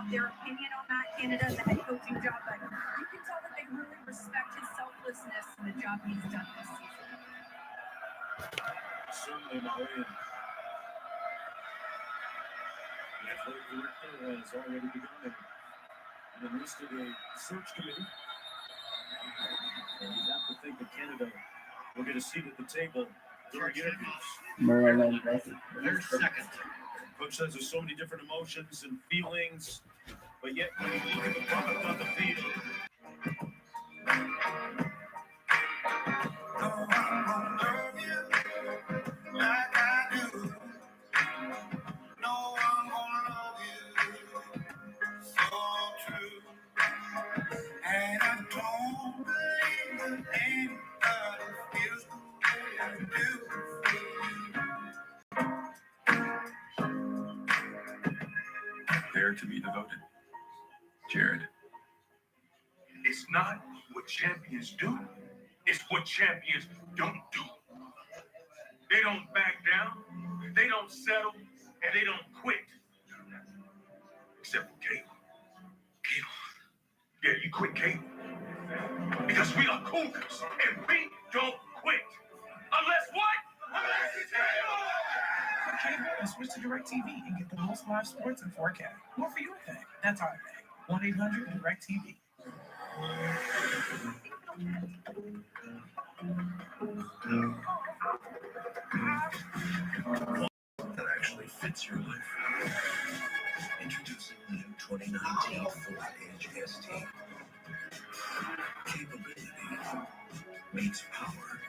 about their opinion on Matt Canada, the head coaching job, but you can tell that they really respect his selflessness and the job he's done this season. Certainly, MaryLand. The athletic director has already begun in the midst of a search committee. And you have to think that Canada will get a seat at the table during interviews. MaryLand, They're second. Coach says there's so many different emotions and feelings, but yet when you look at the product on the field, there to be devoted. Jared. It's not what champions do. It's what champions don't do. They don't back down. They don't settle. And they don't quit. Except for Cable. Cable. Yeah, you quit Cable. Because we are Cougars. And we don't quit. Unless what? Unless it's Cable! Cable and switch to DirecTV and get the most live sports in 4K. More for your thing. That's our thing. 1-800-DirecTV. That actually fits your life. Introducing the new 2019 Ford Edge ST. Capability meets power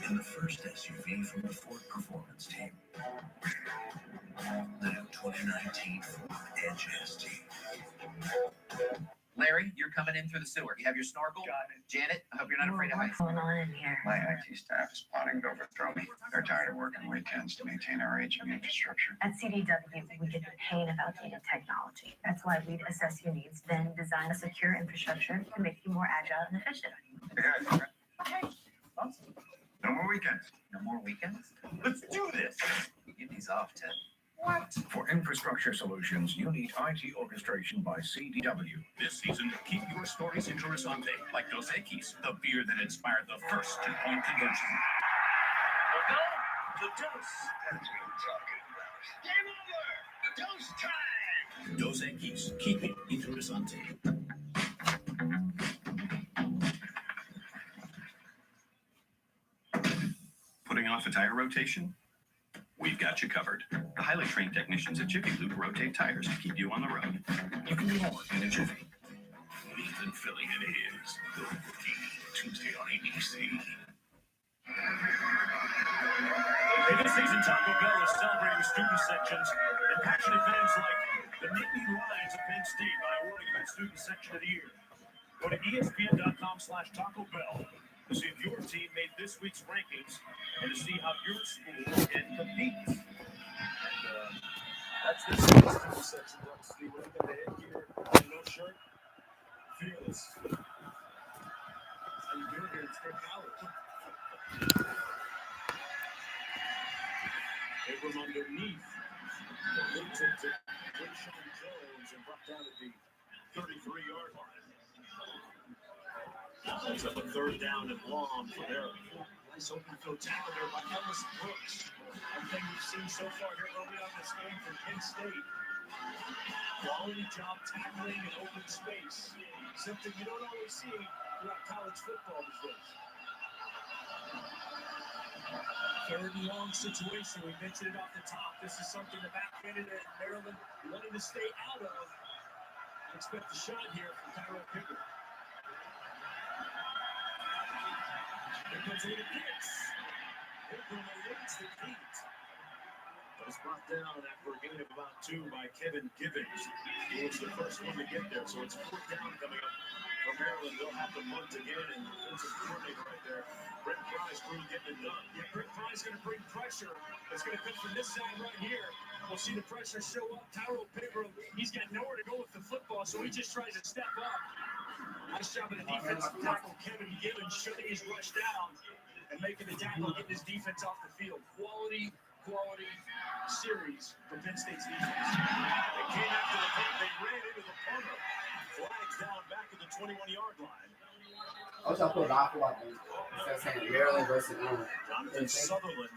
in the first SUV from the Ford Performance team. The new 2019 Ford Edge ST. Larry, you're coming in through the sewer. You have your snorkel? Got it. Janet, I hope you're not afraid of heights. What's going on in here? My IT staff is plotting to overthrow me. They're tired of working weekends to maintain our aging infrastructure. At CDW, we get the pain of outdated technology. That's why we'd assess your needs, then design a secure infrastructure to make you more agile and efficient. Yeah, Okay. Awesome. no more weekends. No more weekends? Let's do this. Get these off, Ted. What? For infrastructure solutions, you need IT orchestration by CDW. This season, keep your stories interesante, like Dos Equis, the beer that inspired the first two-point conversion. Go. The dose. That's what I'm talking about. Game over. Dose time. Dos Equis, keep it interesante. Putting off a tire rotation? We've got you covered. The highly trained technicians at Jiffy Lube rotate tires to keep you on the road. You can do more in a Jiffy. Nathan filling in his Tuesday on ABC. Hey, this season, Taco Bell is celebrating student sections and passionate fans like the Nittany Lions of Penn State by awarding them Student Section of the Year. Go to ESPN.com/Taco Bell to see if your team made this week's rankings and to see how your school can compete. And that's this week's student section. Let's see what we got the headgear, no shirt, fearless. How you doing here? It's Fred Howard. Abram underneath. Linton to Quinshon Jones and brought down at the 33-yard line. That's up a third down and long for there. Nice open field tackle there by Ellis Brooks. One thing we've seen so far here early on this game from Penn State. Quality job tackling in open space. Something you don't always see throughout college football these days. Third and long situation. We mentioned it off the top. This is something the back Canada and MaryLand wanting to stay out of. I expect a shot here from Tyrell Pickett. Here comes Ada Pitts. Pickett leads the feet. But it's brought down after a gain of about 2 by Kevin Gibbons. He was the first one to get there, so it's 4th down coming up for MaryLand. They'll have to punt again, and defensive coordinator right there, Brent Pry's crew getting it done. Yeah, Brent Pry's going to bring pressure. It's going to come from this side right here. We'll see the pressure show up. Tyrell Pickett, he's got nowhere to go with the football, so he just tries to step up. Nice job of the defensive tackle, Kevin Gibbons, shutting his rush down and making the tackle, getting his defense off the field. Quality series from Penn State's defense. They came after the punt. They ran into the I'll try to put live for instead of saying Maryland versus Jonathan Sutherland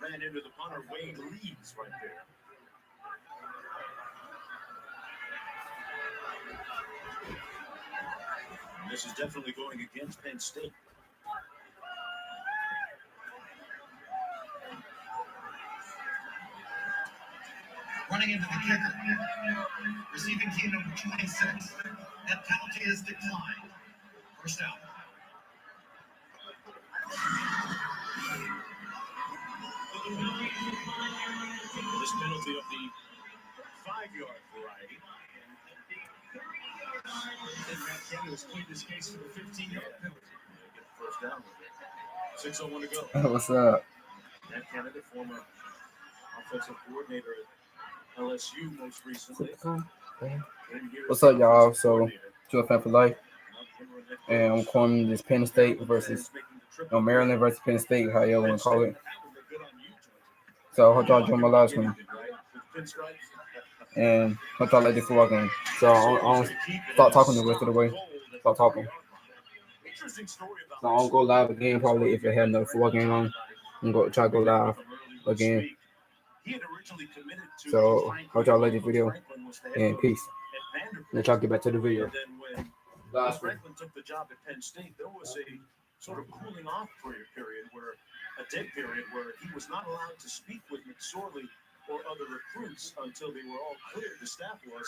ran into the punter Wade Leeds right there. And this is definitely going against Penn State. Running into the kicker. Receiving team number 26. That penalty is declined. First down. This penalty of the 5-yard variety. And Matt Canada's played this case for the 15-yard penalty. Get the first down with it. 6:01 to go. What's up? Matt Canada, former offensive coordinator at LSU most recently. What's up, y'all? So, Joe Fan for Life. And I'm calling this Penn State versus Maryland versus Penn State, how y'all want to call it. So, I hope y'all join my live stream. And hope y'all like this football game. So, I'll start talking the rest of the way. Start talking. So, I'll go live again probably if I have another football game on. I'm going to try to go live again. So, hope y'all like this video. And peace. Let's y'all get back to the video. Franklin took the job at Penn State. There was a sort of cooling off period where a dead period where he was not allowed to speak with McSorley or other recruits until they were all cleared. The staff was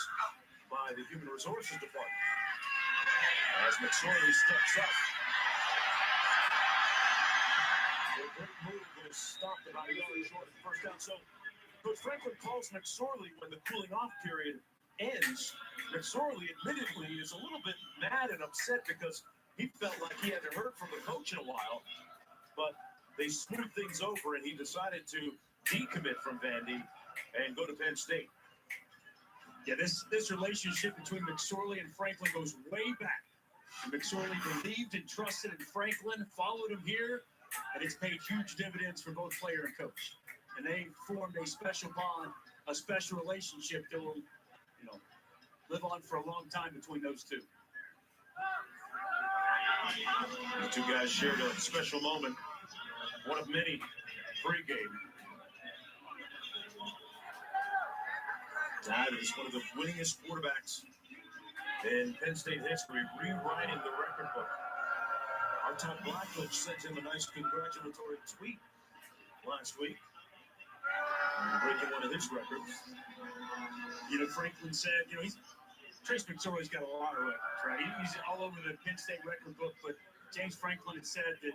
by the Human Resources Department. As McSorley steps up, the great move is stopped about a yard short of the first down. So Coach Franklin calls McSorley when the cooling off period ends. McSorley admittedly is a little bit mad and upset because he felt like he hadn't heard from the coach in a while, but they smoothed things over and he decided to decommit from Vandy and go to Penn State. Yeah, this relationship between McSorley and Franklin goes way back. McSorley believed and trusted in Franklin, followed him here, and it's paid huge dividends for both player and coach. And they formed a special bond, a special relationship that will, live on for a long time between those two. The two guys shared a special moment, one of many pregame. Dad is one of the winningest quarterbacks in Penn State history, rewriting the record book. Our top black coach sent him a nice congratulatory tweet last week, breaking one of his records. Franklin said, Trace McSorley's got a lot of records, right? He's all over the Penn State record book, but James Franklin had said that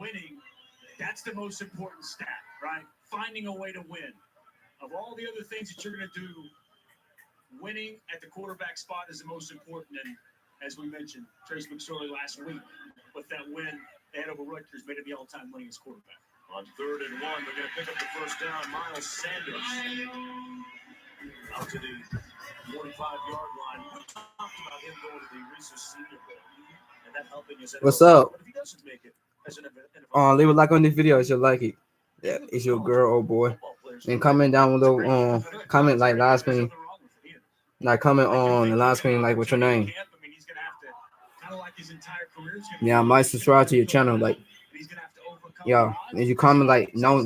winning, that's the most important stat, right? Finding a way to win. Of all the other things that you're going to do, winning at the quarterback spot is the most important. And as we mentioned, Trace McSorley last week, with that win, they had over Rutgers, made him the all-time winningest quarterback. On 3rd and 1, they're going to pick up the first down. Miles Sanders out to the 45-yard line. We talked about him going to the Reese's Senior Bowl and that helping his. What's up? But if he doesn't make it as an Leave a like on this video if you like it. Yeah, it's your girl or boy. And comment down below. Comment like live screen. Like comment on the live screen like what's your name. Yeah, I might subscribe to your channel. Like, yeah, and you comment like no,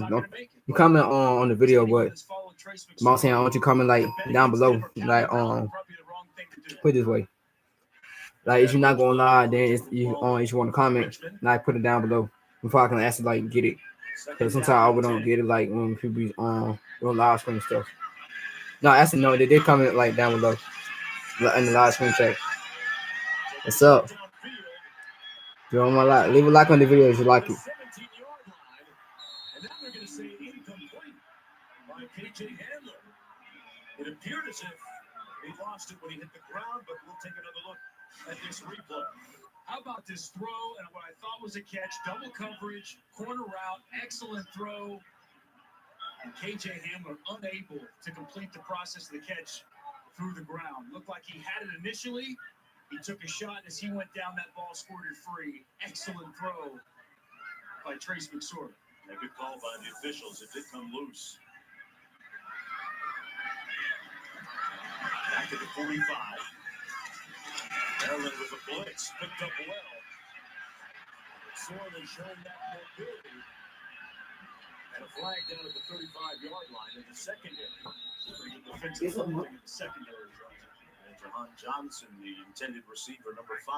you comment on the video, but I'm saying I want you to comment like down below. Like put it this way. Like if you're not gonna lie, then if you want to comment, like put it down below before I can actually like get it. Because sometimes I don't get it like when people be on live stream stuff. No, actually no, they did comment like down below in the live stream chat. What's up? If you want my like, leave a like on the video if you like it. And now they're going to say incomplete by KJ Handler. It appeared as if he lost it when he hit the ground, but we'll take another look at this replay. How about this throw and what I thought was a catch, double coverage, corner route, excellent throw. And KJ Handler unable to complete the process of the catch through the ground. Looked like he had it initially. He took a shot as he went down, that ball squirted free. Excellent throw by Trace McSorley. A good call by the officials. It did come loose. Back to the 45. Maryland with a blitz. Picked up well. McSorley showing that mobility. And a flag down at the 35-yard line in the secondary. Pretty good defensive holding in the secondary. And Jahan Johnson, the intended receiver, number 5.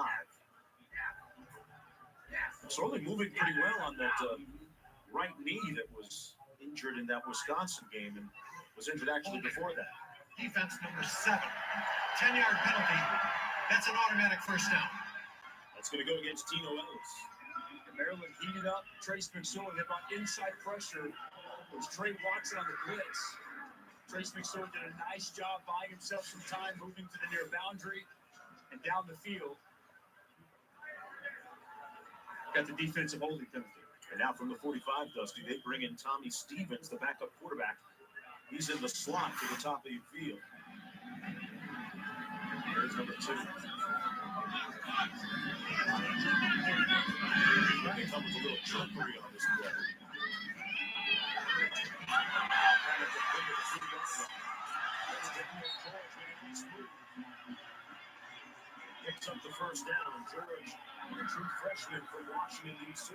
McSorley moving pretty well on that right knee that was injured in that Wisconsin game and was injured actually before that. Defense number 7. 10-yard penalty. That's an automatic first down. That's going to go against Tino Ellis. And Maryland heated up. Trace McSorley, they brought inside pressure. It was Trey Watson on the blitz. Trace McSorley did a nice job buying himself some time, moving to the near boundary and down the field. Got the defensive holding penalty. And now from the 45, Dusty, they bring in Tommy Stevens, the backup quarterback. He's in the slot to the top of the field. There's number 2. That comes with a little trickery on this play. Picks up the first down. George, a true freshman from Washington, D.C.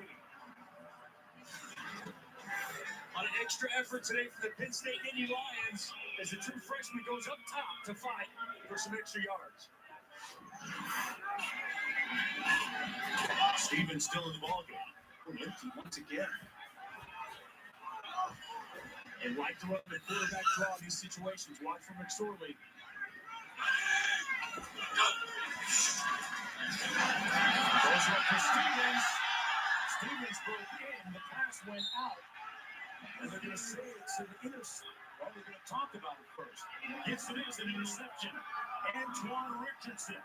On an extra effort today for the Penn State Indy Lions as the true freshman goes up top to fight for some extra yards. Stevens still in the ballgame. Empty once again. And like to run the quarterback draw in these situations. Watch for McSorley. Goes up for Stevens. Stevens broke in. The pass went out. And they're going to say it's an interception. Well, they're going to talk about it first. Yes, it is an interception. Antoine Richardson.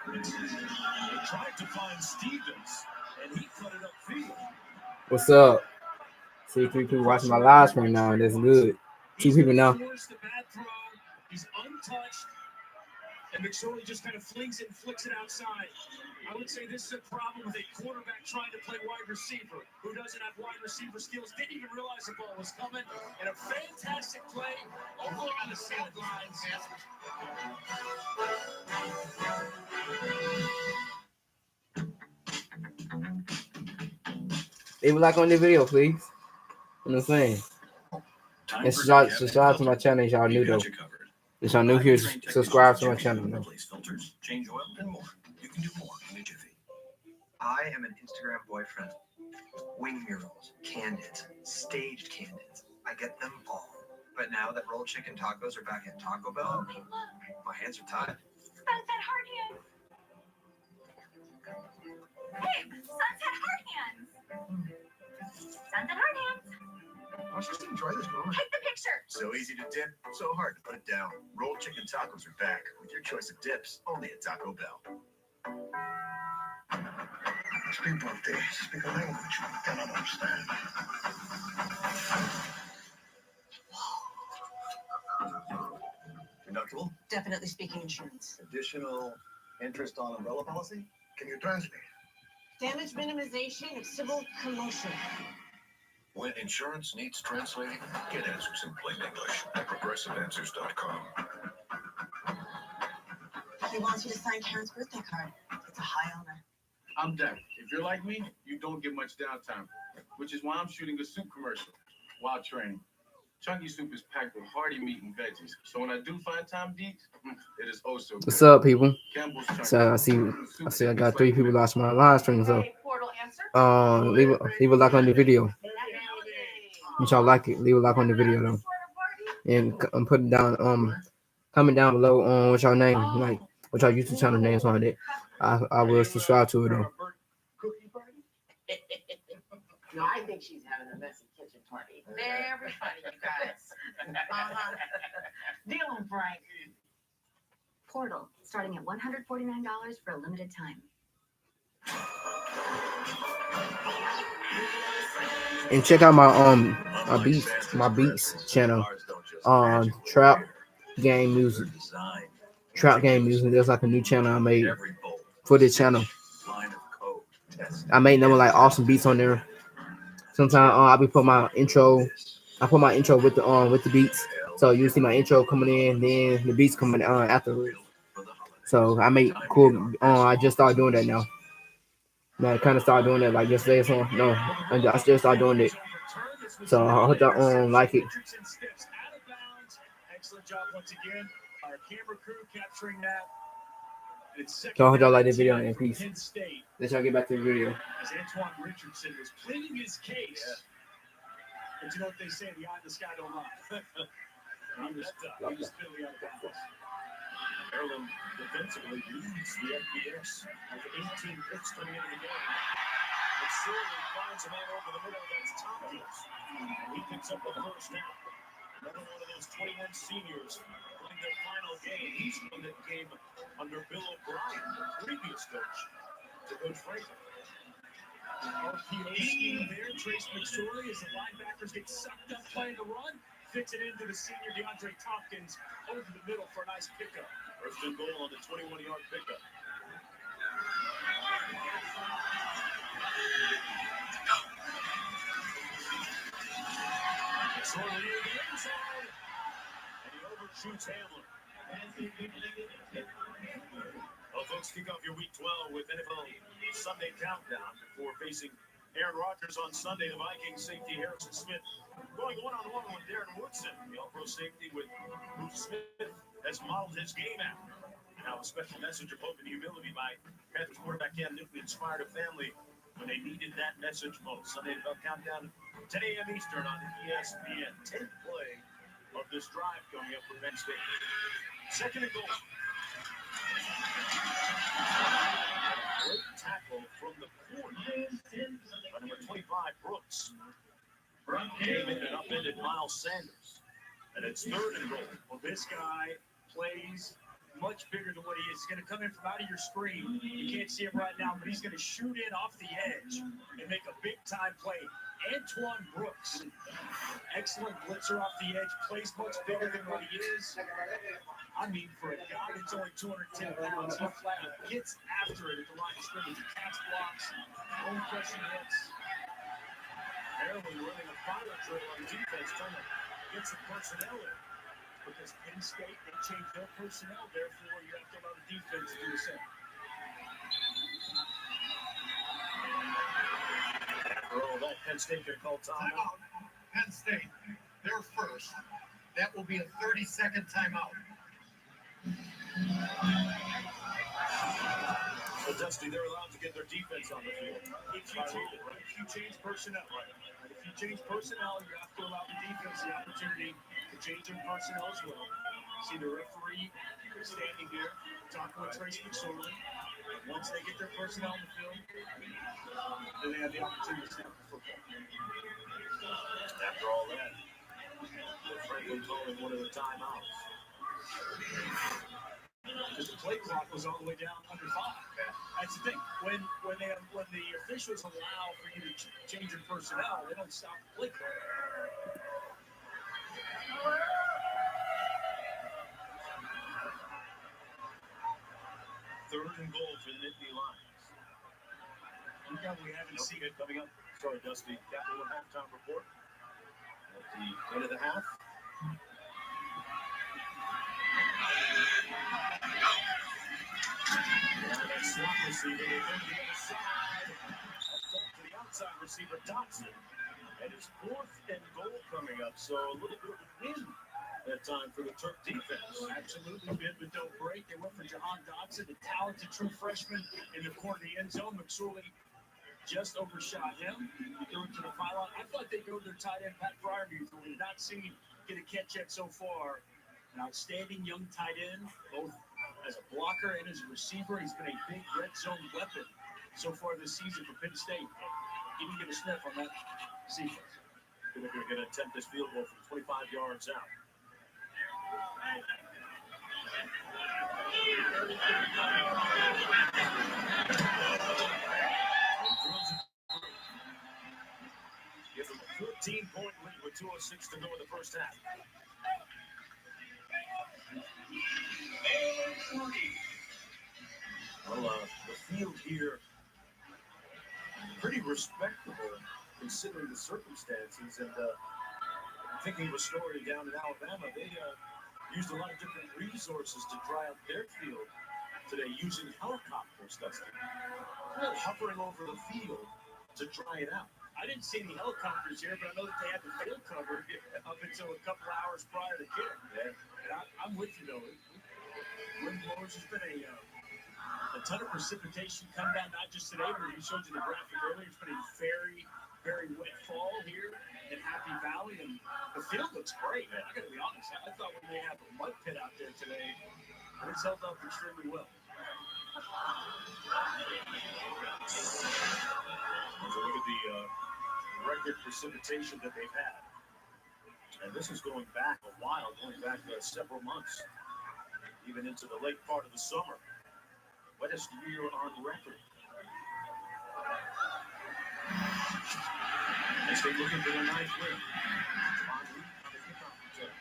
They tried to find Stevens, and he cut it upfield. What's up? See 3 people watching my live stream now, and that's good. 2 people now. He's untouched, and McSorley just kind of flings it and flicks it outside. I would say this is a problem with a quarterback trying to play wide receiver who doesn't have wide receiver skills, didn't even realize the ball was coming, and a fantastic play over on the sidelines. Leave a like on the video, please. You know what I'm saying? And subscribe to my channel if y'all new though. If y'all new here, subscribe to my channel. Filters, change oil, and more. You can do more in a jiffy. I am an Instagram boyfriend. Wing murals, candids, staged candids. I get them all. But now that rolled chicken tacos are back at Taco Bell, my hands are tied. Sunset Hard Hands. Hey, Sunset Hard Hands. Sunset Hard Hands. Why don't you just enjoy this moment? Take the picture. So easy to dip, so hard to put it down. Rolled chicken tacos are back with your choice of dips, only at Taco Bell. These people up there speak a language we cannot understand. Deductible? Definitely speaking insurance. Additional interest on umbrella policy? Can you translate? Damage minimization of civil commotion. When insurance needs translating, get answers in plain English at progressiveanswers.com. He wants you to sign Karen's birthday card. It's a high honor. I'm done. If you're like me, you don't get much downtime, which is why I'm shooting a soup commercial while training. Chunky soup is packed with hearty meat and veggies, so when I do find time to eat, it is oh so good. What's up, people? Campbell's So I see I got 3 people watching my live stream, so leave a like on the video. If y'all like it, leave a like on the video though, and I'm putting down comment down below on what y'all name, like what y'all YouTube channel names on it. I will subscribe to it though. No, I think she's having a messy kitchen party. Very funny, you guys. Deal with Frank. Portal, starting at $149 for a limited time. And check out my beats channel on Trap Game Music. Trap Game Music. There's like a new channel I made for this channel. I made them like awesome beats on there. Sometimes I'll be put my intro. I put my intro with the beats, so you see my intro coming in, then the beats coming on afterwards. So I make cool. I just started doing that now. I kind of started doing that like yesterday or something. No, I just started doing it. So I hope y'all like it. Excellent job once again. Our camera crew capturing that. So I hope y'all like this video and peace. Penn State, Let's y'all get back to the video. as Antoine Richardson was pleading his case. But you know what they say, the eye in the sky don't lie. he was clearly out of bounds. Maryland defensively leads the FBS with 18 hits coming into the game. But Sorley finds a man over the middle. That's Tompkins. He picks up the first down. Another one of those 21 seniors playing their final game. He's won that game under Bill O'Brien, the previous coach, to Coach Franklin. RPO scheme there. Trace McSorley as the linebackers get sucked up playing the run. Fits it into the senior DeAndre Tompkins over the middle for a nice pickup. First and goal on the 21-yard pickup. McSorley in the end zone. And he overshoots Hamler. Well, folks, kick off your Week 12 with NFL Sunday Countdown before facing Aaron Rodgers on Sunday. The Vikings safety Harrison Smith going one-on-one with Darren Woodson. The All-Pro safety with Bruce Smith has modeled his game after. Now a special message of hope and humility by Panthers quarterback Cam Newton inspired a family when they needed that message most. Sunday NFL Countdown, 10 a.m. Eastern on ESPN. 10th play of this drive coming up for Penn State. Second and goal. Great tackle from the corner by number 25, Brooks. Came in and upended Miles Sanders. And it's third and goal. Well, this guy plays much bigger than what he is. He's going to come in from out of your screen. You can't see him right now, but he's going to shoot in off the edge and make a big-time play. Antoine Brooks, excellent blitzer off the edge, plays much bigger than what he is. I mean, for a guy that's only 210 pounds, he flat gets after it at the line of scrimmage. He catch blocks, home crushing hits. Maryland running a fire drill on defense, trying to get some personnel in. Because Penn State, they changed their personnel, therefore you have to allow the defense to do the same. Oh, that Penn State could call timeout. Penn State, they're first. That will be a 30-second timeout. So, Dusty, they're allowed to get their defense on the field. If you change personnel, if you change personnel, you have to allow the defense the opportunity to change their personnel as well. See the referee standing here, talking with Trace McSorley. Once they get their personnel on the field, then they have the opportunity to snap the football. After all that, Franklin calling one of the timeouts. Because the play clock was all the way down under 5. That's the thing. When the officials allow for you to change your personnel, they don't stop the play clock. Third and goal for the Nittany Lions. We haven't seen it coming up. Sorry, Dusty. Capital halftime report at the end of the half. That slot receiver, they go to the other side. That's up to the outside receiver, Dotson. And it's fourth and goal coming up, so a little bit of a win that time for the Terp defense. Absolutely bid, but don't break. They went for Jahan Dotson, the talented true freshman in the corner of the end zone. McSorley just overshot him. He threw it to the pylon. I thought they'd go to their tight end, Pat Fryermuth, who we have not seen get a catch yet so far. An outstanding young tight end, both as a blocker and as a receiver. He's been a big red zone weapon so far this season for Penn State. He didn't get a sniff on that sequence. They're going to attempt this field goal from 25 yards out. Give them a 14-point lead with 2:06 to go in the first half. Well, the field here, pretty respectable considering the circumstances. And thinking of a story down in Alabama, they used a lot of different resources to dry out their field today using helicopters, Dusty. Really hovering over the field to dry it out. I didn't see any helicopters here, but I know that they had the field covered up until a couple hours prior to kick. Yeah. And I'm with you, though. Wind blowers, there's been a ton of precipitation come down, not just today, but we showed you the graphic earlier. It's been a very, very wet fall here in Happy Valley, and the field looks great, man. I got to be honest. I thought when they had the mud pit out there today, it's held up extremely well. So look at the record precipitation that they've had. And this is going back a while, going back several months, even into the late part of the summer. Wettest year on record. Penn State looking for their ninth win. On the kickoff return.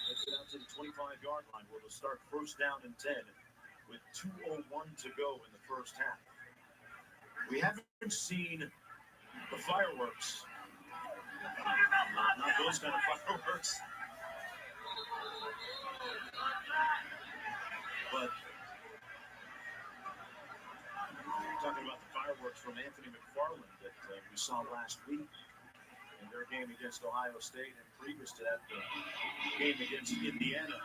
Let's get out to the 25-yard line where they'll start first down and 10 with 2:01 to go in the first half. We haven't seen the fireworks. Not those kind of fireworks. But talking about the fireworks from Anthony McFarland that we saw last week in their game against Ohio State and previous to that game against Indiana.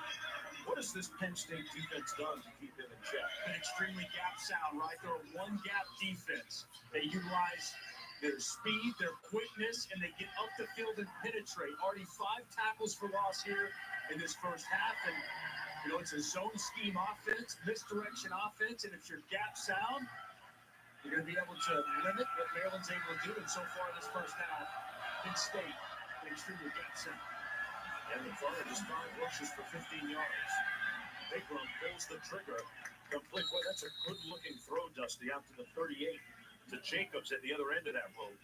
What has this Penn State defense done to keep them in check? Been extremely gap sound, right? They're a one-gap defense. They utilize their speed, their quickness, and they get up the field and penetrate. Already 5 tackles for loss here in this first half, and it's a zone scheme offense, misdirection offense, and if you're gap sound, you're going to be able to limit what Maryland's able to do. And so far this first half, Penn State extremely gap sound. And McFarland just 5 rushes for 15 yards. Bigrum pulls the trigger. Complete. Boy, that's a good-looking throw, Dusty, out to the 38 to Jacobs at the other end of that road.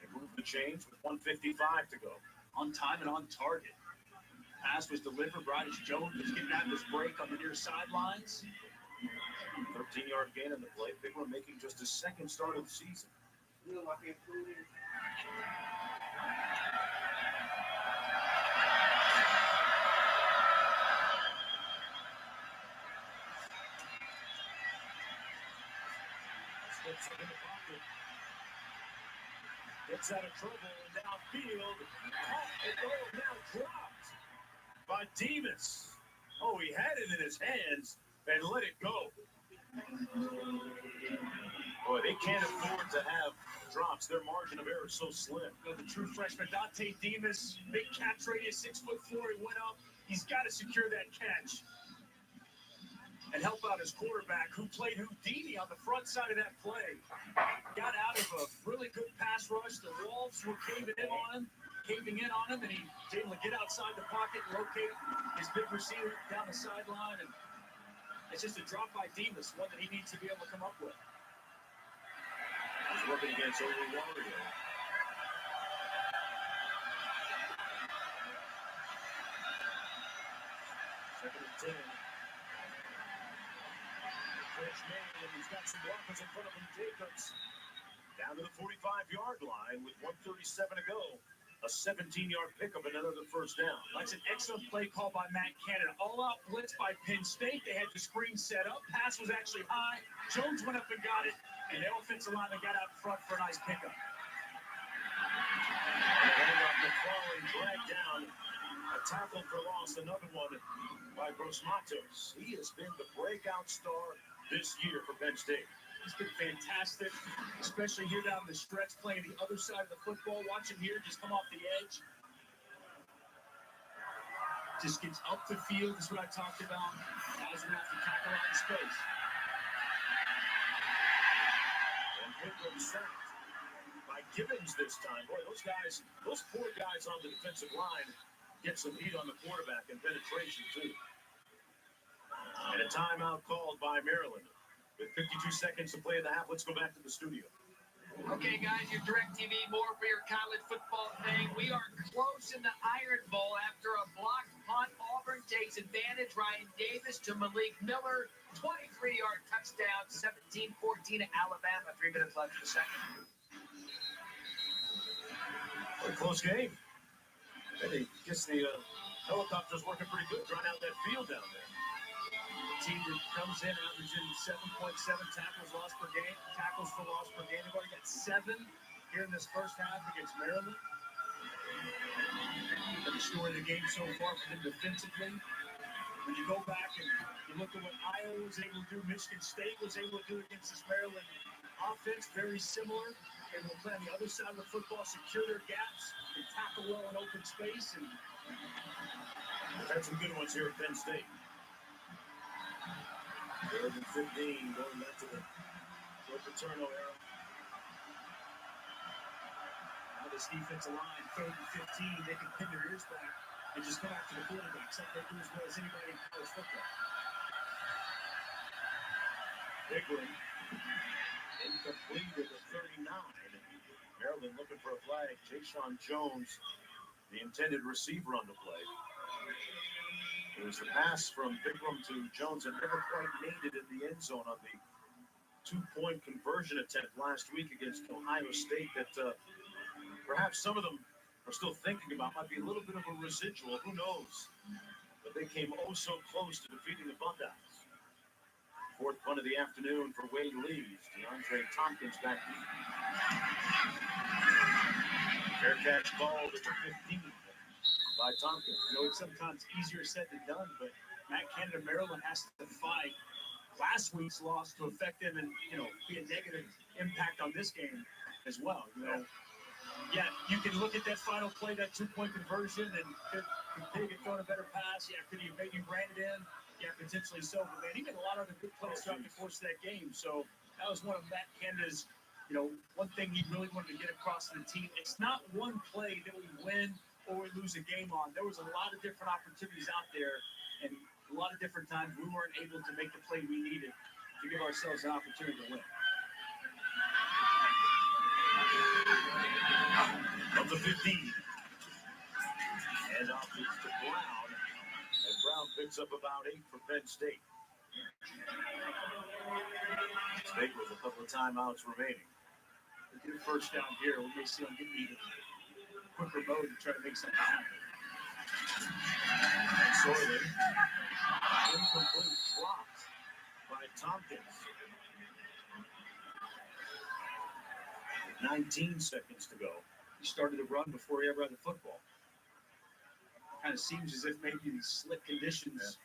They move the chains with 1:55 to go. On time and on target. Pass was delivered right as Jones was getting out of his break on the near sidelines. 13-yard gain in the play. Bigrum making just his second start of the season. Steps up in the pocket. Gets out of trouble and downfield. Now dropped by Demas. Oh, he had it in his hands and let it go. Boy, they can't afford to have drops. Their margin of error is so slim. The true freshman, Dante Demas, big catch radius, 6'4". He went up. He's got to secure that catch and help out his quarterback, who played Houdini on the front side of that play. Got out of a really good pass rush. The Wolves were caving in on him, and he was able to get outside the pocket and locate his big receiver down the sideline. And it's just a drop by Demas, one that he needs to be able to come up with. He's working against Wario. Second and 10. And he's got some blockers in front of him. Jacobs down to the 45-yard line with 1:37 to go. A 17-yard pickup, another first down. That's an excellent play call by Matt Canada. All-out blitz by Penn State. They had the screen set up. Pass was actually high. Jones went up and got it, and the offensive lineman got out in front for a nice pickup. McFarland dragged down. A tackle for loss, another one by Gross Matos. He has been the breakout star this year for Penn State. He's been fantastic, especially here down the stretch, playing the other side of the football. Watch him here just come off the edge. Just gets up the field. That's what I talked about. Guys are going to have to tackle out in space. And Bigrum sacked by Gibbons this time. Boy, those poor guys on the defensive line get some heat on the quarterback and penetration, too. And a timeout called by Maryland. With 52 seconds to play in the half, let's go back to the studio. Okay, guys, your DirecTV, more for your college football thing. We are close in the Iron Bowl after a blocked punt. Auburn takes advantage. Ryan Davis to Malik Miller. 23-yard touchdown, 17-14 at Alabama. 3 minutes left in the second. What a close game. I guess the helicopter's working pretty good, drawing out that field down there. team that comes in averaging 7.7 tackles for loss per game. They've already got 7 here in this first half against Maryland. The story of the game so far for them defensively. When you go back and you look at what Iowa was able to do, Michigan State was able to do against this Maryland offense, very similar. They will play on the other side of the football, secure their gaps, and tackle well in open space. And we've had some good ones here at Penn State. 3rd and 15, going back to the Joe Paterno era. Now this defensive line, 3rd and 15, they can pin their ears back and just come after the quarterback, something they do as well as anybody in college football. Bigland, incomplete at the 39. Maryland looking for a flag. Jayshon Jones, the intended receiver on the play. It was the pass from Bigland to Jones and never quite made it in the end zone on the 2-point conversion attempt last week against Ohio State that perhaps some of them are still thinking about. Might be a little bit of a residual, who knows? But they came oh so close to defeating the Buckeyes. 4th punt of the afternoon for Wade Lees. DeAndre Tompkins back deep. Fair catch called at the 15 by Tompkins. You know, it's sometimes easier said than done, but Matt Canada, Maryland has to fight last week's loss to affect them and, you know, be a negative impact on this game as well. You know, yeah, you can look at that final play, that 2-point conversion, and could he have thrown a better pass? Yeah, could he have maybe ran it in? Yeah, potentially so. But man, he made a lot of other good plays throughout the course of that game. So that was one of Matt Canada's, you know, one thing he really wanted to get across to the team. It's not one play that we win or we lose a game on. There was a lot of different opportunities out there, and a lot of different times we weren't able to make the play we needed to give ourselves an opportunity to win. From the 15. And off to Brown. And Brown picks up about 8 for Penn State. State with a couple of timeouts remaining. They get a first down here. We may see them get even quicker mode to try to make something happen. And Sorley. Incomplete, dropped by Tompkins. 19 seconds to go. He started to run before he ever had the football. Kind of seems as if maybe these slick conditions,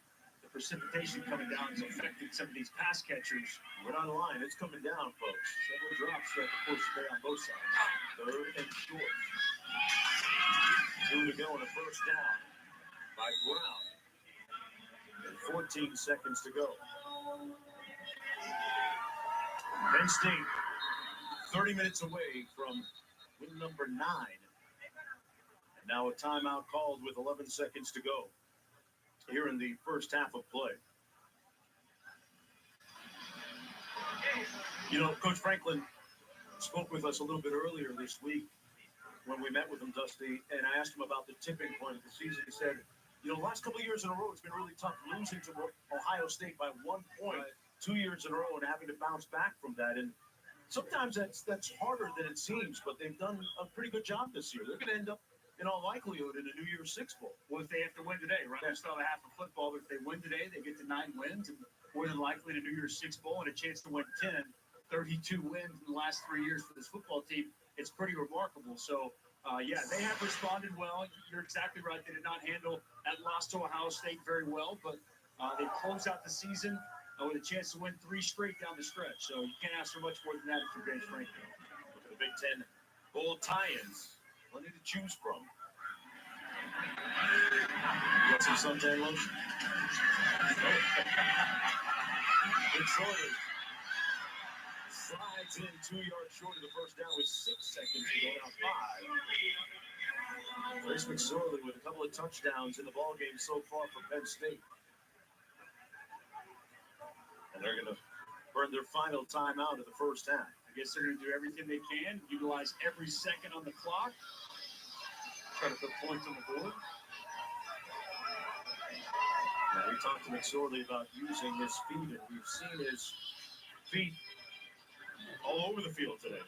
the precipitation coming down has affected some of these pass catchers. We're on the line. It's coming down, folks. Several drops throughout the course of the day on both sides. 3rd and short. 2 to go on a first down by Brown. And 14 seconds to go. Penn State, 30 minutes away from win number 9. And now a timeout called with 11 seconds to go here in the first half of play. You know, Coach Franklin spoke with us a little bit earlier this week when we met with him, Dusty, and I asked him about the tipping point of the season. He said, you know, the last couple of years in a row, it's been really tough losing to Ohio State by 1 point, 2 years in a row, and having to bounce back from that. And sometimes that's harder than it seems, but they've done a pretty good job this year. They're going to end up, in all likelihood, in a New Year's Six Bowl. Well, if they have to win today, right? It's not a half of football, but if they win today, they get to 9 wins, and more than likely in a New Year's Six Bowl and a chance to win 10. 32 wins in the last 3 years for this football team. It's pretty remarkable. So, yeah, they have responded well. You're exactly right. They did not handle that loss to Ohio State very well, but they closed out the season with a chance to win 3 straight down the stretch. So you can't ask for much more than that if you're James Franklin. Look at the Big Ten Bowl tie-ins. Plenty to choose from. You got some suntan lotion? It's Sorley. Slides in 2 yards short of the first down with 6 seconds to go, now 5. Trace McSorley with a couple of touchdowns in the ballgame so far for Penn State. And they're going to burn their final timeout of the first half. I guess they're going to do everything they can, utilize every second on the clock, try to put points on the board. Now, we talked to McSorley about using his feet, and we've seen his feet all over the field today.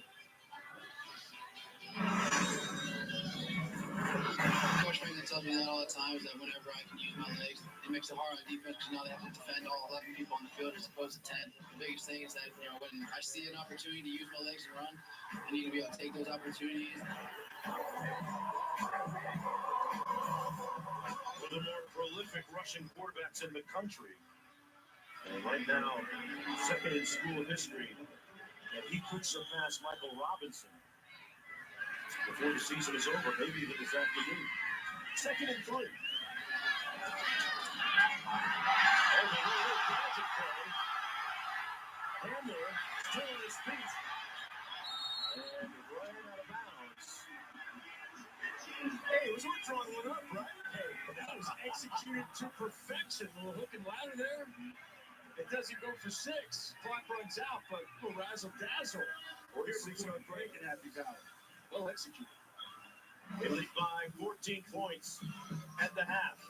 Coach friend that tells me that all the time is that whenever I can use my legs, it makes it hard on defense because now they have to defend all 11 people on the field as opposed to 10. The biggest thing is that, when I see an opportunity to use my legs and run, I need to be able to take those opportunities. One of the more prolific rushing quarterbacks in the country. And right now, second in school history, and he could surpass Michael Robinson before the season is over, maybe even this afternoon. Second and 3. Oh, the little gadget play. Hamler still on his feet. And right out of bounds. Hey, it was worth drawing one up, right? Hey, that was executed to perfection. A little hook and ladder there. It doesn't go for 6. Clock runs out, but a little razzle-dazzle. Or here we go, break and Happy Valley. Well executed. They lead by 14 points at the half.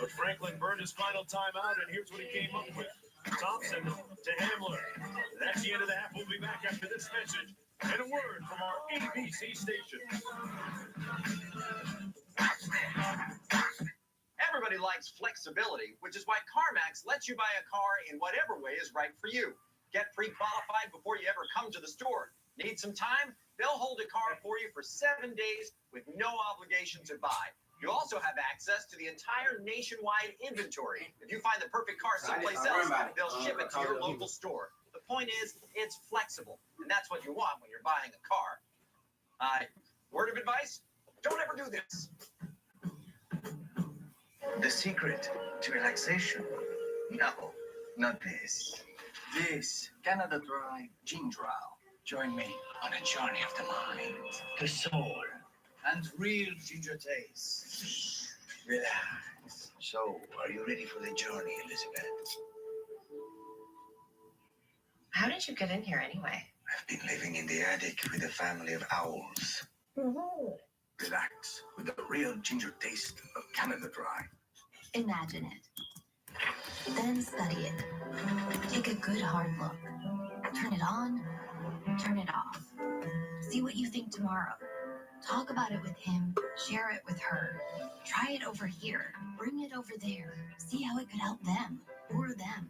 But Franklin burned his final timeout, and here's what he came up with. Thompson to Hamler. That's the end of the half. We'll be back after this message and a word from our ABC station. Everybody likes flexibility, which is why CarMax lets you buy a car in whatever way is right for you. Get pre-qualified before you ever come to the store. Need some time? They'll hold a car for you for 7 days with no obligation to buy. You also have access to the entire nationwide inventory. If you find the perfect car someplace else, they'll ship it to your local store. The point is, it's flexible, and that's what you want when you're buying a car. Word of advice? Don't ever do this. The secret to relaxation? No, not this. This Canada Dry Ginger Ale. Join me on a journey of the mind, the soul, and real ginger taste. Relax. So, are you ready for the journey, Elizabeth? How did you get in here anyway? I've been living in the attic with a family of owls. Relax with the real ginger taste of Canada Dry. Imagine it. Then study it. Take a good hard look. Turn it on, turn it off. See what you think tomorrow. Talk about it with him, share it with her. Try it over here, bring it over there. See how it could help them or them.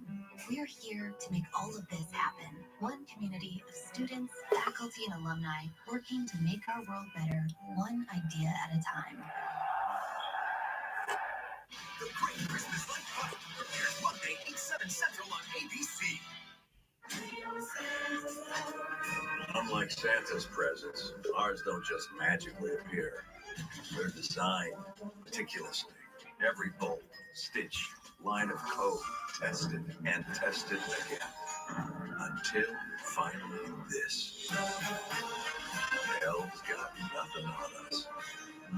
We're here to make all of this happen. One community of students, faculty, and alumni working to make our world better, one idea at a time. The Great Christmas Light Hunt premieres Monday, 8/7 Central on ABC. Unlike Santa's presents, ours don't just magically appear. They're designed meticulously. Every bolt, stitch, line of code, tested and tested again. Until finally this. The elves got nothing on us.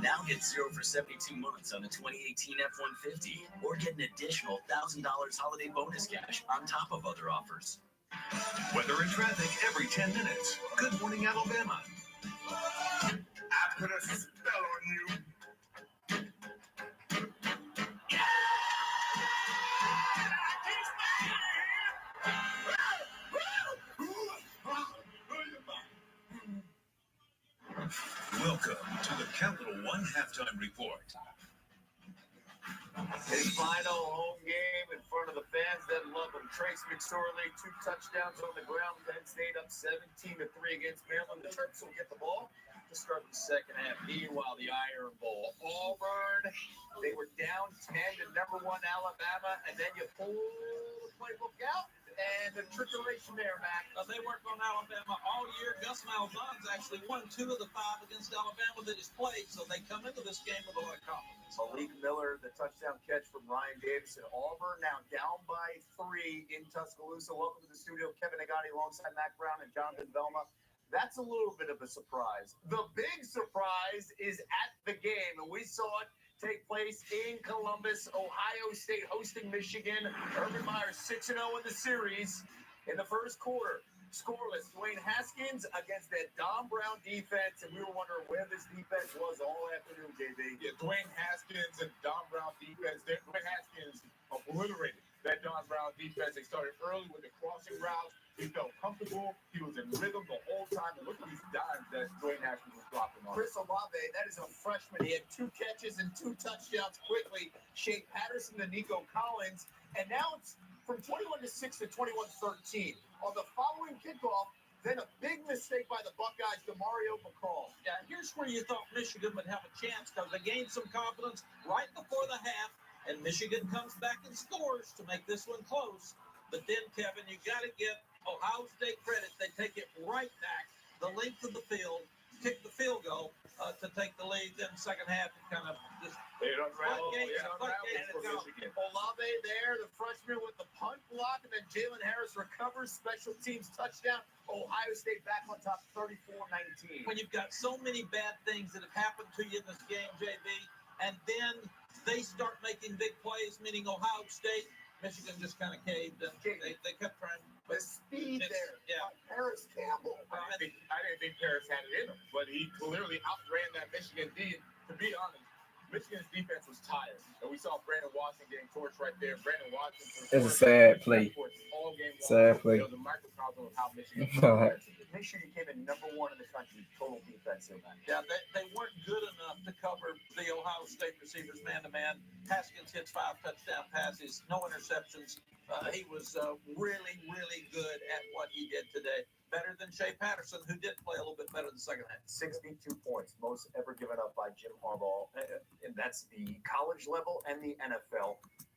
Now get 0 for 72 months on a 2018 F-150, or get an additional $1,000 holiday bonus cash on top of other offers. Weather and traffic every 10 minutes. Good morning, Alabama. I put a spell on you. Welcome to the Capital One Halftime Report. A final home game in front of the fans that love him. Trace McSorley, 2 touchdowns on the ground. Penn State up 17-3 against Maryland. The Terps will get the ball to start the second half. Meanwhile, the Iron Bowl. Auburn, they were down 10 to number 1 Alabama, and then you pull the playbook out. And the trickeration there, Mac. They worked on Alabama all year. Gus Malzahn's actually won 2 of the 5 against Alabama that he's played, so they come into this game with a lot of confidence. Malik Miller, the touchdown catch from Ryan Davis. Auburn now down by 3 in Tuscaloosa. Welcome to the studio, Kevin Agati alongside Mac Brown and Jonathan Velma. That's a little bit of a surprise. The big surprise is at the game, and we saw it take place in Columbus. Ohio State hosting Michigan. Urban Meyer 6-0 in the series in the first quarter. Scoreless. Dwayne Haskins against that Don Brown defense, and we were wondering where this defense was all afternoon, JB. Yeah, Dwayne Haskins and Don Brown defense. Dwayne Haskins obliterated that Don Brown defense. They started early with the crossing routes, He felt comfortable. He was in rhythm the whole time. And look at these dimes that Dwayne Haskins was dropping on. Chris Olave, that is a freshman. He had 2 catches and 2 touchdowns quickly. Shea Patterson to Nico Collins. And now it's from 21-6 to 21-13. On the following kickoff, then a big mistake by the Buckeyes to Mario McCall. Yeah, here's where you thought Michigan would have a chance because they gained some confidence right before the half, and Michigan comes back and scores to make this one close. But then, Kevin, you got to give Ohio State credit. They take it right back the length of the field, kick the field goal to take the lead. Then the second half, it kind of just Olave there, the freshman with the punt block, and then Jalen Harris recovers, special teams touchdown. Ohio State back on top 34-19. When you've got so many bad things that have happened to you in this game, JB, and then they start making big plays, meaning Ohio State, Michigan just kind of caved, and they kept trying. The speed there. Yeah. Paris Campbell. I didn't think Paris had it in him, but he clearly outran that Michigan D. To be honest, Michigan's defense was tired, and we saw Brandon Watson getting torched right there. Brandon Watson. It's a sad play. All game long. Sad play. It was a microcosm of how Michigan. Michigan came in #1 in the country total defensive. Yeah, they weren't good enough to cover the Ohio State receivers man-to-man. Haskins hits 5 touchdown passes, no interceptions. He was really, really good at what he did today. Better than Shea Patterson, who did play a little bit better in the second half. 62 points, most ever given up by Jim Harbaugh, and that's the college level and the NFL.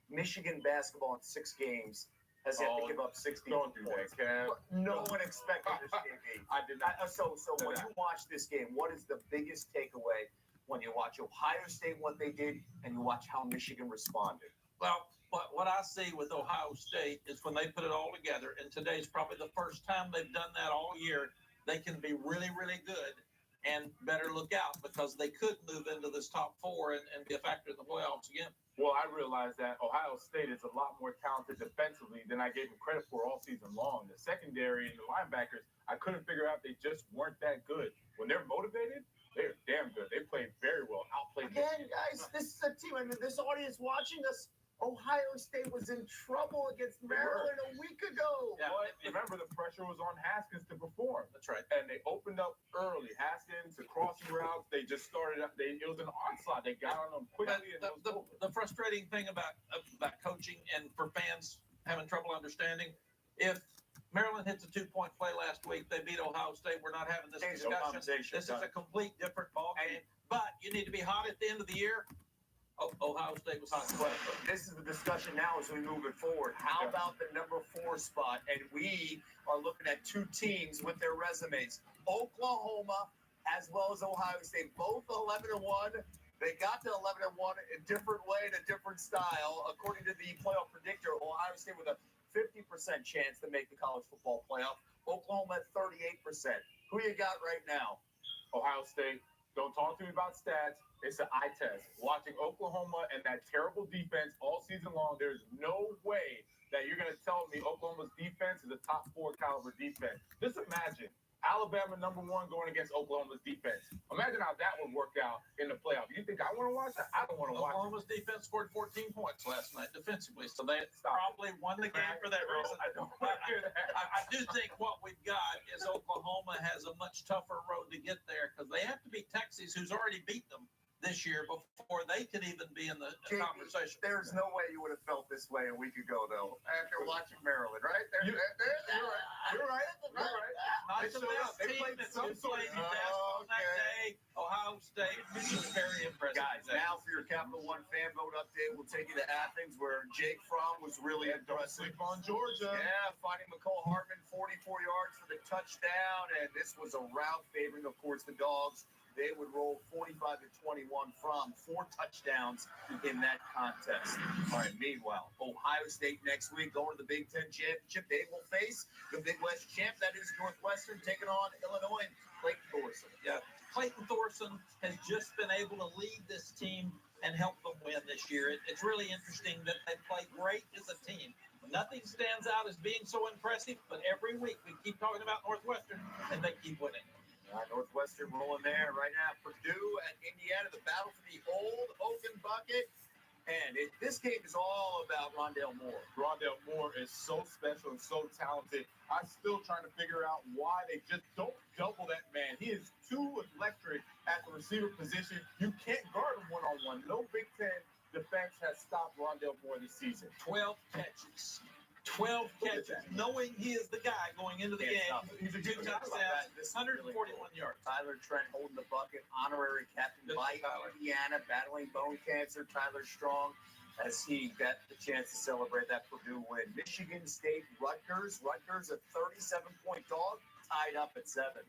Michigan basketball in 6 games has yet to give up 60 Don't do points. that, Kev. No one expected this game. I did not. So when you watch this game, what is the biggest takeaway when you watch Ohio State, what they did, and you watch how Michigan responded? Well, what I see with Ohio State is when they put it all together, and today's probably the first time they've done that all year, they can be really, really good and better look out because they could move into this top 4 and be a factor in the playoffs again. Well, I realized that Ohio State is a lot more talented defensively than I gave them credit for all season long. The secondary and the linebackers, I couldn't figure out they just weren't that good. When they're motivated, they're damn good. They played very well, outplayed. Again, guys, this is a team. I mean, this audience watching us, Ohio State was in trouble against Maryland a week ago. Yeah, but remember, the pressure was on Haskins to perform. That's right. And they opened up early. Haskins, the crossing routes, they just started up. It was an onslaught. They got on them quickly. The frustrating thing about coaching and for fans having trouble understanding, if Maryland hits a 2-point play last week, they beat Ohio State, we're not having this discussion. This is a complete different ball game. But you need to be hot at the end of the year. Ohio State was hot. This is the discussion now as we move it forward. How about the #4 spot? And we are looking at 2 teams with their resumes. Oklahoma as well as Ohio State, both 11-1. They got to 11-1 a different way, in a different style. According to the playoff predictor, Ohio State with a 50% chance to make the college football playoff. Oklahoma at 38%. Who you got right now? Ohio State. Don't talk to me about stats. It's an eye test. Watching Oklahoma and that terrible defense all season long, there's no way that you're going to tell me Oklahoma's defense is a top 4 caliber defense. Just imagine Alabama #1 going against Oklahoma's defense. Imagine how that would work out in the playoff. You think I want to watch that? I don't want to watch it. Oklahoma's defense scored 14 points last night defensively, so they probably won the game for that reason. I don't want to hear that. I do think what we've got is Oklahoma has a much tougher road to get there because they have to beat Texas, who's already beat them this year before they could even be in the conversation. There's no way you would have felt this way a week ago, though, after watching Maryland, right? You're right. Not the best team that's been played on that day. Ohio State is very impressive. Guys, now for your Capital One fan vote update, we'll take you to Athens, where Jake Fromm was really impressive. Sleep on Georgia. Yeah, finding McCole Hartman 44 yards for the touchdown, and this was a route favoring, of course, the Dogs. They would roll 45-21 from 4 touchdowns in that contest. All right, meanwhile, Ohio State next week going to the Big Ten Championship. They will face the Big West champ, that is Northwestern, taking on Illinois and Clayton Thorson. Yeah, Clayton Thorson has just been able to lead this team and help them win this year. It's really interesting that they play great as a team. Nothing stands out as being so impressive, but every week we keep talking about Northwestern, and they keep winning. Northwestern rolling there right now. Purdue at Indiana, the battle for the old Oaken bucket. And this game is all about Rondale Moore. Rondale Moore is so special and so talented. I'm still trying to figure out why they just don't double that man. He is too electric at the receiver position. You can't guard him one-on-one. No Big Ten defense has stopped Rondale Moore this season. 12 catches. 12 catches, knowing he is the guy going into the game. He's a 2 touchdowns, 141 yards. Tyler Trent holding the bucket, honorary captain by Indiana, battling bone cancer. Tyler Strong, as he got the chance to celebrate that Purdue win. Michigan State, Rutgers. Rutgers, a 37-point dog, tied up at 7.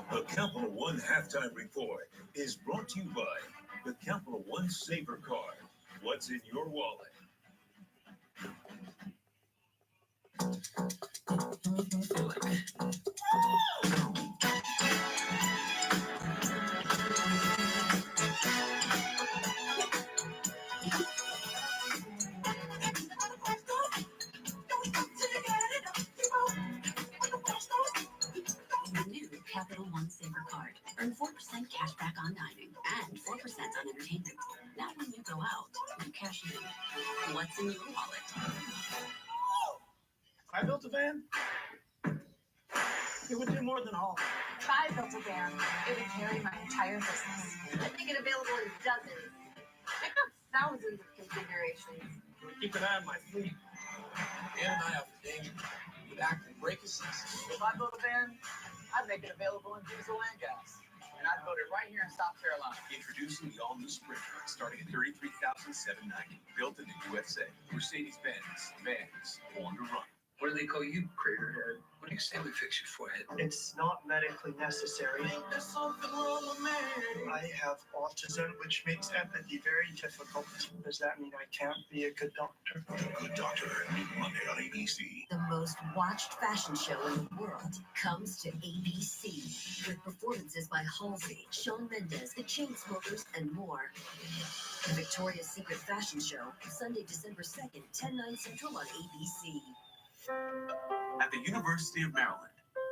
The Capital One Halftime Report is brought to you by the Capital One Saver Card. What's in your wallet? The new Capital One Saver Card. Earn 4% cash back on dining and 4% on entertainment. Now when you go out, you cash in. What's in your wallet? I built a van. It would do more than all. If I built a van, it would carry my entire business. I'd make it available in dozens, if not thousands of configurations. Keep an eye on my fleet. Dan and I have the danger with active brake assist. If I built a van, I'd make it available in diesel and gas. And I'd build it right here in South Carolina. Introducing the all-new Sprinter, starting at $33,790, built in the USA. Mercedes-Benz, vans, born to run. What do they call you, Craterhead? What do you say we fix your forehead? It's not medically necessary. There's something wrong with me. I have autism, which makes empathy very difficult. Does that mean I can't be a good doctor? The Good Doctor, new Monday on ABC. The most watched fashion show in the world comes to ABC with performances by Halsey, Shawn Mendes, the Chainsmokers, and more. The Victoria's Secret Fashion Show, Sunday, December 2nd, 10/9 Central on ABC. At the University of Maryland,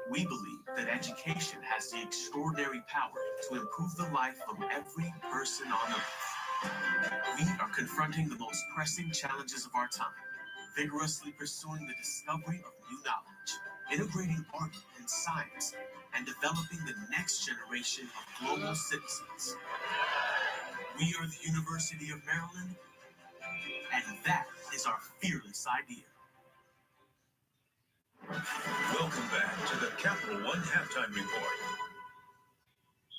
we believe that education has the extraordinary power to improve the life of every person on earth. We are confronting the most pressing challenges of our time, vigorously pursuing the discovery of new knowledge, integrating art and science, and developing the next generation of global citizens. We are the University of Maryland, and that is our fearless idea. Welcome back to the Capital One Halftime Report.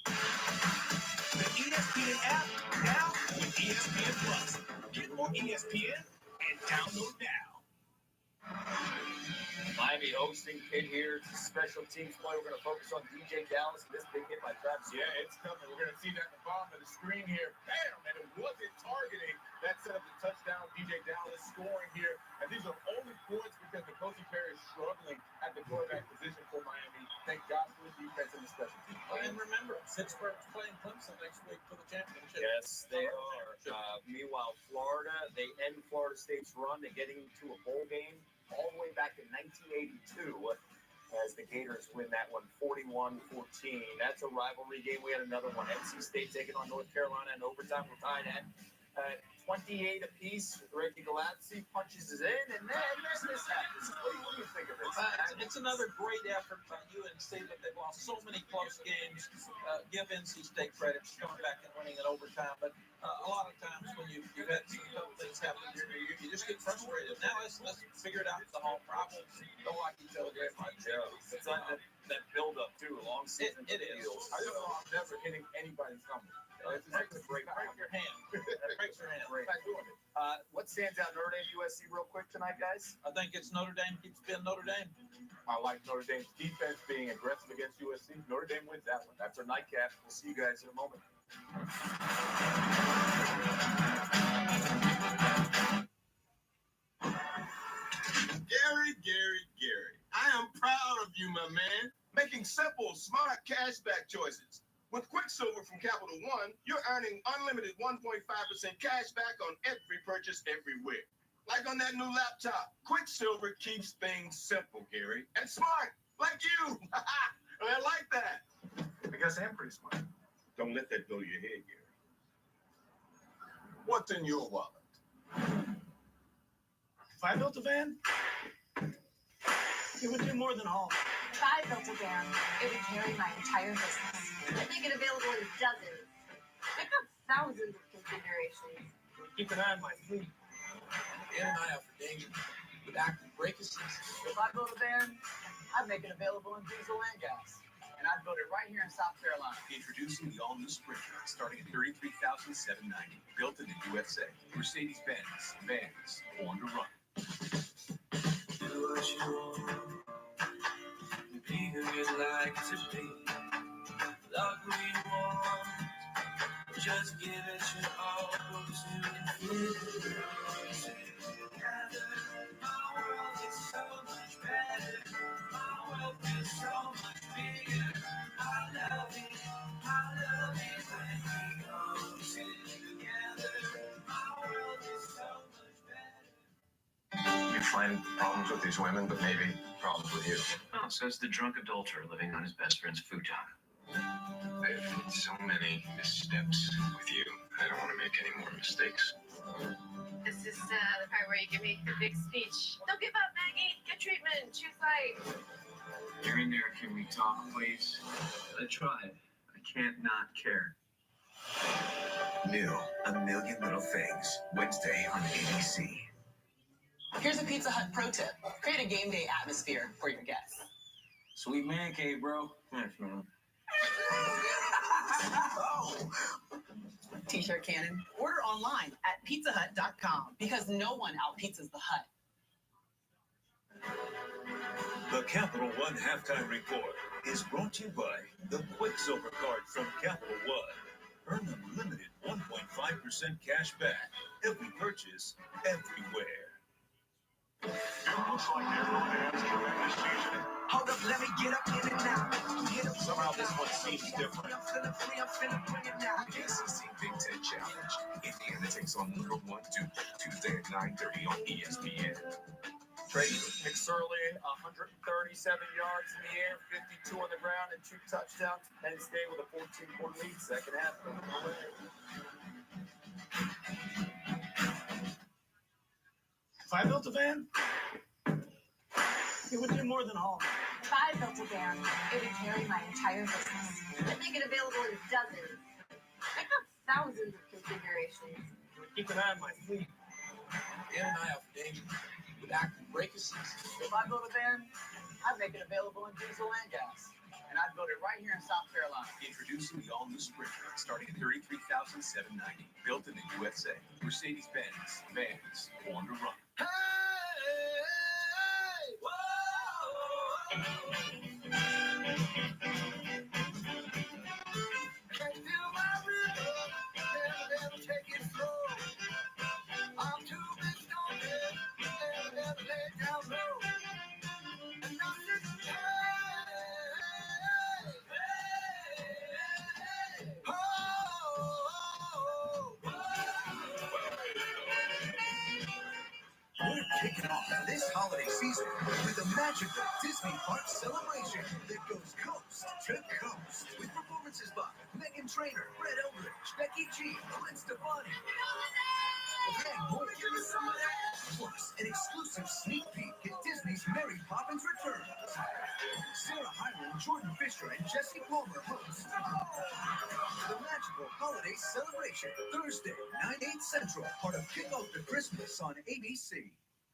The ESPN app now with ESPN Plus. Get more ESPN and download now. Miami hosting Pitt here. It's a special teams play. We're going to focus on DJ Dallas and this big hit by Travis. Yeah, it's coming. We're going to see that at the bottom of the screen here. Bam! And it wasn't targeting. That set up the touchdown. DJ Dallas scoring here. And these are only points because the coaching pair is struggling at the quarterback position for Miami. Thank God for the defense and the special teams. And remember, Pittsburgh's playing Clemson next week for the championship. Yes, they are. Meanwhile, Florida, they end Florida State's run to getting to a bowl game all the way back in 1982 as the Gators win that one 41-14. That's a rivalry game. We had another one. NC State taking on North Carolina in overtime. We're tied at 28 apiece. Ricky Galatzi punches it in, and then this happens. What do you think of this? It's another great effort by UNC, but they've lost so many close games. Give NC State credit for coming back and winning in overtime. But a lot of times when you've had some tough things happen in your year, you just get frustrated. Now let's figure it out. The whole problem. Don't like each other very much. It's like that build-up, too. Long season. It is. I don't know. I'm never hitting anybody's number. It's a great break your hand. That breaks your hand. What stands out, Notre Dame, USC, real quick tonight, guys? I think it's Notre Dame keeps being Notre Dame. I like Notre Dame's defense being aggressive against USC. Notre Dame wins that one. That's our nightcap. We'll see you guys in a moment. Gary. I am proud of you, my man. Making simple, smart cashback choices. With Quicksilver from Capital One, you're earning unlimited 1.5% cash back on every purchase everywhere. Like on that new laptop, Quicksilver keeps things simple, Gary. And smart, like you. I like that. I guess I am pretty smart. Don't let that go to your head, Gary. What's in your wallet? If I built a van, it would do more than all. If I built a van, it would carry my entire business. I'd make it available in dozens. I've got thousands of configurations. Keep an eye on my fleet. And an eye out for danger with active brake assist. If I built a van, I'd make it available in diesel and gas. And I'd build it right here in South Carolina. Introducing the all-new Sprinter, starting at $33,790. Built in the USA. Mercedes-Benz. Vans. Born to run. Do what you want. Be who you like to be. Love who you want. Just give it your all. Go to infinity. Together, my world is so much better. My world is so much bigger. I love it when we go together. My world is so much better. You find problems with these women, but maybe problems with you. Oh, says the drunk adulterer living on his best friend's futon. I've made so many missteps with you. I don't want to make any more mistakes. This is the part where you give me the big speech. Don't give up, Maggie. Get treatment. Choose life. You're in there. Can we talk, please? I tried. I can't not care. New, A Million Little Things, Wednesday on ABC. Here's a Pizza Hut pro tip. Create a game day atmosphere for your guests. Sweet man cave, bro. Thanks, man. T-shirt cannon. Order online at pizzahut.com because no one out-pizzas the Hut. The Capital One Halftime Report is brought to you by the Quicksilver Card from Capital One. Earn unlimited 1.5% cash back every purchase, everywhere. Looks like there's no fans this season. Hold up, let me get up in it now. Somehow this one seems different. I'm finna bring it now. ACC Big Ten Challenge. Indiana takes on number 1 Duke. Tuesday at 9:30 on ESPN. Trey McSorley, 137 yards in the air, 52 on the ground, and 2 touchdowns. Penn State with a 14-point lead, second half. If I built a van, it would do more than all. If I built a van, it would carry my entire business. I'd make it available in dozens. I've got thousands of configurations. Keep an eye on my fleet. And an eye out for danger with active brake assist. If I built a van, I'd make it available in diesel and gas. And I'd build it right here in South Carolina. Introducing the all-new Sprinter, starting at $33,790. Built in the USA. Mercedes-Benz. Vans. Born to run. We're kicking off this holiday season with a magical Disney Park celebration that goes coast to coast with performances by Meghan Trainor, Brett Eldridge, Becky G, Gwen Stefani, and more. Plus, an exclusive sneak peek at Disney's Mary Poppins Returns. Sarah Hyland, Jordan Fisher, and Jesse Palmer host the magical holiday celebration Thursday, 9/8 Central, part of Kick Off to Christmas on ABC.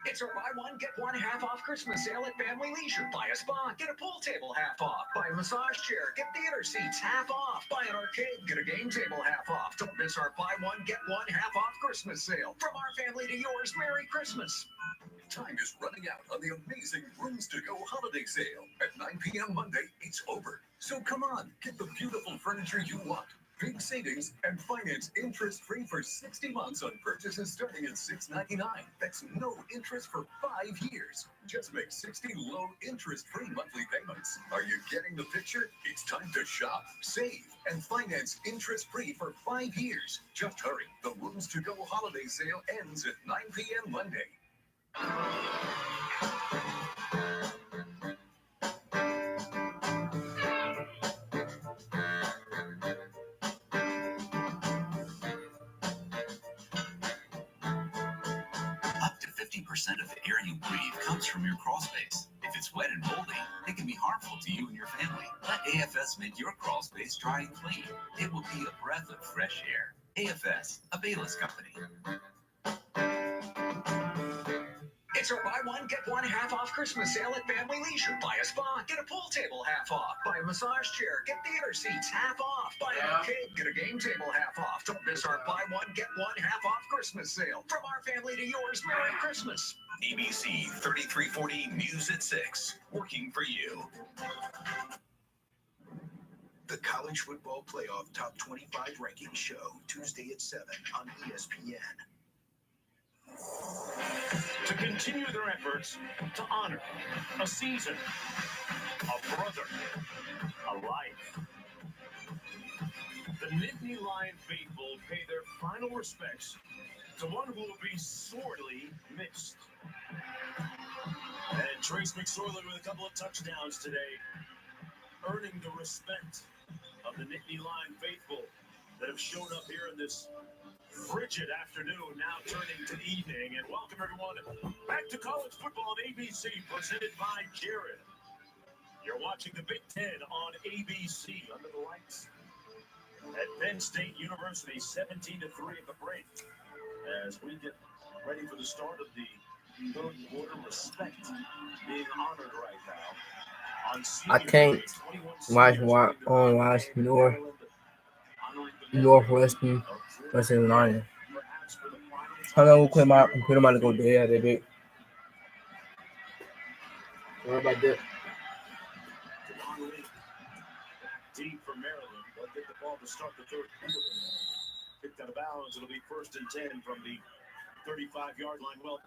It's our buy one, get one half off Christmas sale at Family Leisure. Buy a spa, get a pool table half off. Buy a massage chair, get theater seats half off. Buy an arcade, get a game table half off. Don't miss our buy one, get one half off Christmas sale. From our family to yours, Merry Christmas. Time is running out on the amazing Rooms to Go holiday sale. At 9 p.m. Monday, it's over. So come on, get the beautiful furniture you want. Big savings and finance interest-free for 60 months on purchases starting at $6.99. That's no interest for 5 years. Just make 60 low interest-free monthly payments. Are you getting the picture? It's time to shop, save, and finance interest-free for 5 years. Just hurry. The Rooms to Go holiday sale ends at 9 p.m. Monday. 50% of the air you breathe comes from your crawl space. If it's wet and moldy, it can be harmful to you and your family. Let AFS make your crawl space dry and clean. It will be a breath of fresh air. AFS, a Bayless company. It's our buy one, get one half off Christmas sale at Family Leisure. Buy a spa, get a pool table half off. Buy a massage chair, get theater seats half off. Buy an arcade, get a game table half off. Don't miss our buy one, get one half off Christmas sale. From our family to yours, Merry Christmas. ABC 3340 News at 6, working for you. The College Football Playoff Top 25 Ranking Show, Tuesday at 7 on ESPN. To continue their efforts to honor a season, a brother, a life. The Nittany Lion faithful pay their final respects to one who will be sorely missed. And Trace McSorley with a couple of touchdowns today, earning the respect of the Nittany Lion faithful that have shown up here in this frigid afternoon, now turning to evening. And welcome everyone back to college football on ABC, presented by Jared. You're watching the Big Ten on ABC under the lights at Penn State University, 17-3 at the break. As we get ready for the start of the third quarter, respect being honored right now. I can't watch Northwestern versus Lions. How long will quit my computer? I'm about to go there, baby. What about that? Deep for Maryland. They'll get the ball to start the third quarter. Kicked out of bounds. It'll be 1st and 10 from the 35-yard line. Well,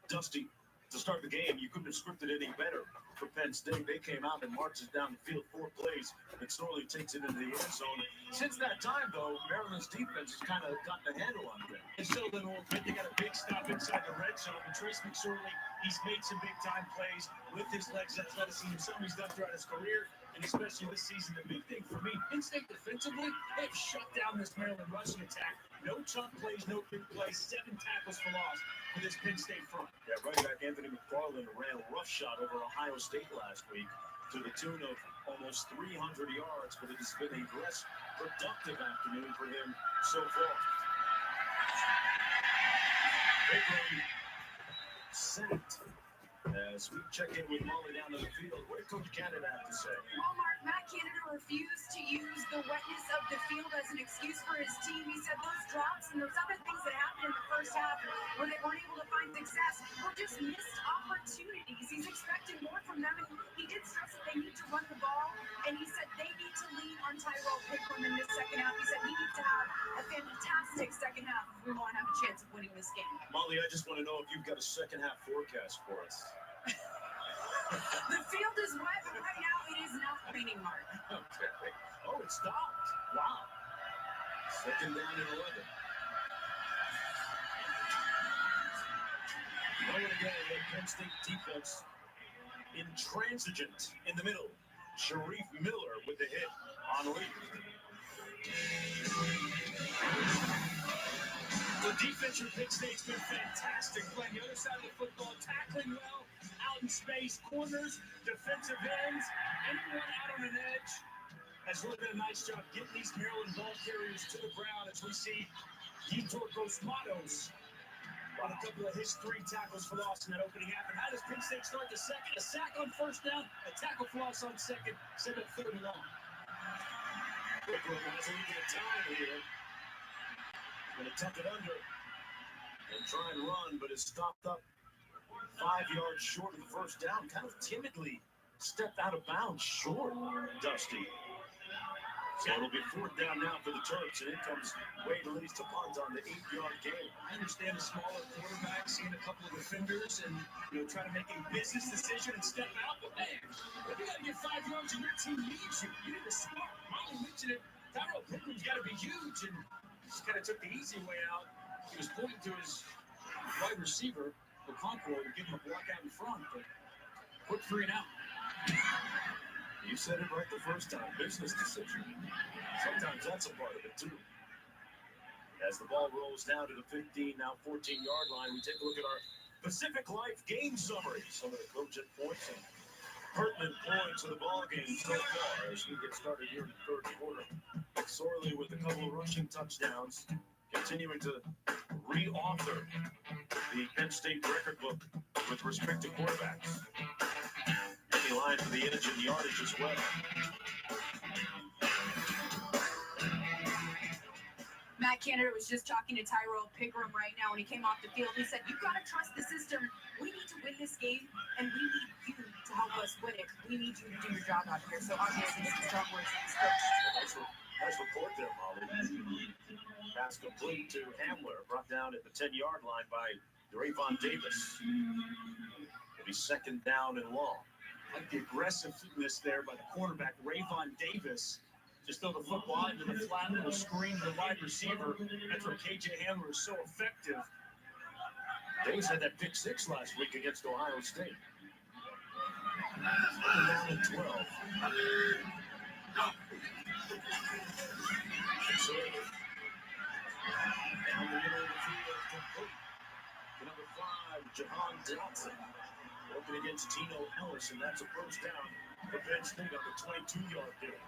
Dusty, to start the game, you couldn't have scripted any better for Penn State. They came out and marches down the field 4 plays. McSorley takes it into the end zone. Since that time, though, Maryland's defense has kind of gotten a handle on them. And so then they got a big stop inside the red zone. And Trace McSorley, he's made some big-time plays with his legs, athleticism, something he's done throughout his career. And especially this season, the big thing for me, Penn State defensively, they've shut down this Maryland rushing attack. No chunk plays, no big plays, 7 tackles for loss for this Penn State front. Yeah, running back Anthony McFarland ran a roughshod over Ohio State last week to the tune of almost 300 yards, but it has been a less productive afternoon for him so far. Big run sacked. As we check in with Molly down in the field, what did Coach Canada have to say? Well, Mark, Matt Canada refused to use the wetness of the field as an excuse for his team. He said those drops and those other things that happened in the first half where they weren't able to find success were just missed opportunities. He's expecting more from them, and he did stress that they need to run the ball, and he said they need to lean on Tyrell Pickram in this second half. He said he needs to have a fantastic second half if we want to have a chance of winning this game. Molly, I just want to know if you've got a second half forecast for us. The field is wet, but right now it is not raining, Mark. Okay. Oh, it stopped. Wow. 2nd down and 11. Going again, the Penn State defense intransigent in the middle. Sharif Miller with the hit on Lee. The defense for Penn State's been fantastic. Playing the other side of the football, tackling well, out in space, corners, defensive ends, anyone out on an edge has really been a nice job getting these Maryland ball carriers to the ground as we see Yetur Gross-Matos on a couple of his 3 tackles for loss in that opening half. And how does Penn State start the second? A sack on 1st down, a tackle for loss on 2nd, send it 3rd and long. Pickram has a little bit of time here. Going to tuck it under and try and run, but is stopped up 5 yards short of the 1st down. Kind of timidly stepped out of bounds short, Dusty. So it'll be 4th down now for the Terps, and in comes Wade Lees to punt on the 8-yard gain. I understand a smaller quarterback seeing a couple of defenders and trying to make a business decision and step out. But man, if you got to get 5 yards and your team needs you, you need to start. Molly mentioned it. Tyrell Pickram's got to be huge, and just kind of took the easy way out. He was pointing to his wide receiver, Okonkwo, to give him a block out in front, but quick 3 and out. You said it right the first time. Business decision. Sometimes that's a part of it, too. As the ball rolls down to the 15, now 14-yard line, we take a look at our Pacific Life game summary. Some of the cogent points and pertinent points of the ball game so far as we get started here in the third quarter. McSorley with a couple of rushing touchdowns, continuing to re-author the Penn State record book with respect to quarterbacks. Any line for the edge and yardage as well. Matt Canada was just talking to Tyrell Pickram right now when he came off the field. He said, you've got to trust the system. We need to win this game, and we need you to help us win it. We need you to do your job out here. So obviously, this is strong words from his coach. Nice report there, Molly. Pass complete to Hamler, brought down at the 10-yard line by Rayvon Davis. It'll be second down and long. Like the aggressiveness there by the quarterback, Rayvon Davis. Just throw the football into the flat little screen to the wide receiver. That's where KJ Hamler is so effective. Davis had that pick six last week against Ohio State. Down at 12. So, down the middle of the field, complete to number 5, Jahan Dotson. Working against Tino Ellis, and that's a first down for Penn State on the 22-yard field.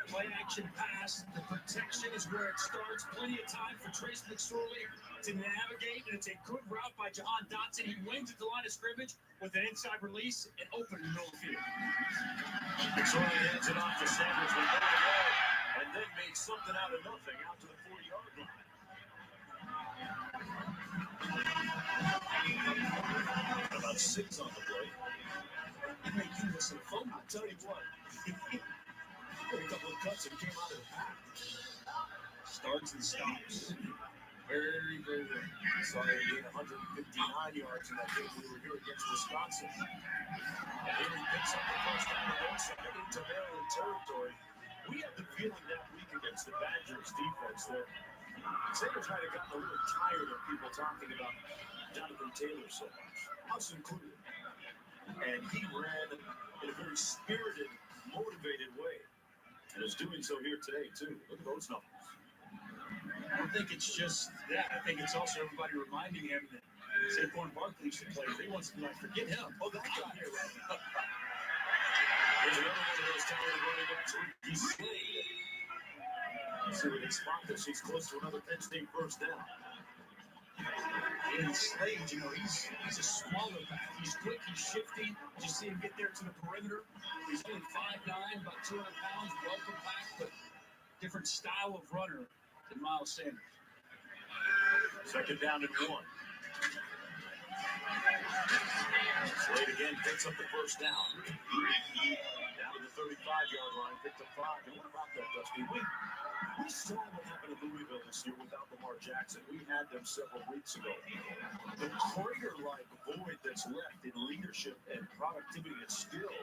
Play action pass. The protection is where it starts. Plenty of time for Trace McSorley to navigate, and it's a good route by Jahan Dotson. He wins at the line of scrimmage with an inside release and open in the middle of the field. McSorley hands it off to Sanders with the ball, and then made something out of nothing out to the 40-yard line. About 6 on the play. He may do this in a phone. I'll tell you what. A couple of cuts and came out of the pack. Starts and stops. Very, very well. Saw him gain 159 yards in that game we were here against Wisconsin. And here he picks up the first down on the outside into Maryland territory. We had the feeling that week against the Badgers defense that Sanders might have gotten a little tired of people talking about Jonathan Taylor so much, us included. And he ran in a very spirited, motivated way. And is doing so here today, too. Look at those numbers. I don't think it's just that. I think it's also everybody reminding him that Saquon Barkley used to play. He wants to be like, forget him. Oh, that guy here, right? There's another one of those talented running backs, Ricky Slade. Let's see what they spot this. He's close to another Penn State first down. And Slade, you know, he's a smaller back. He's quick, he's shifty. You see him get there to the perimeter. He's only 5'9", about 200 pounds, well compact, but different style of runner than Miles Sanders. Second down and 1. Slade again picks up the first down. Down to the 35-yard line, picked up 5. And what about that, Dusty? We saw what happened to Louisville this year without Lamar Jackson. We had them several weeks ago. The crater-like void that's left in leadership and productivity and skill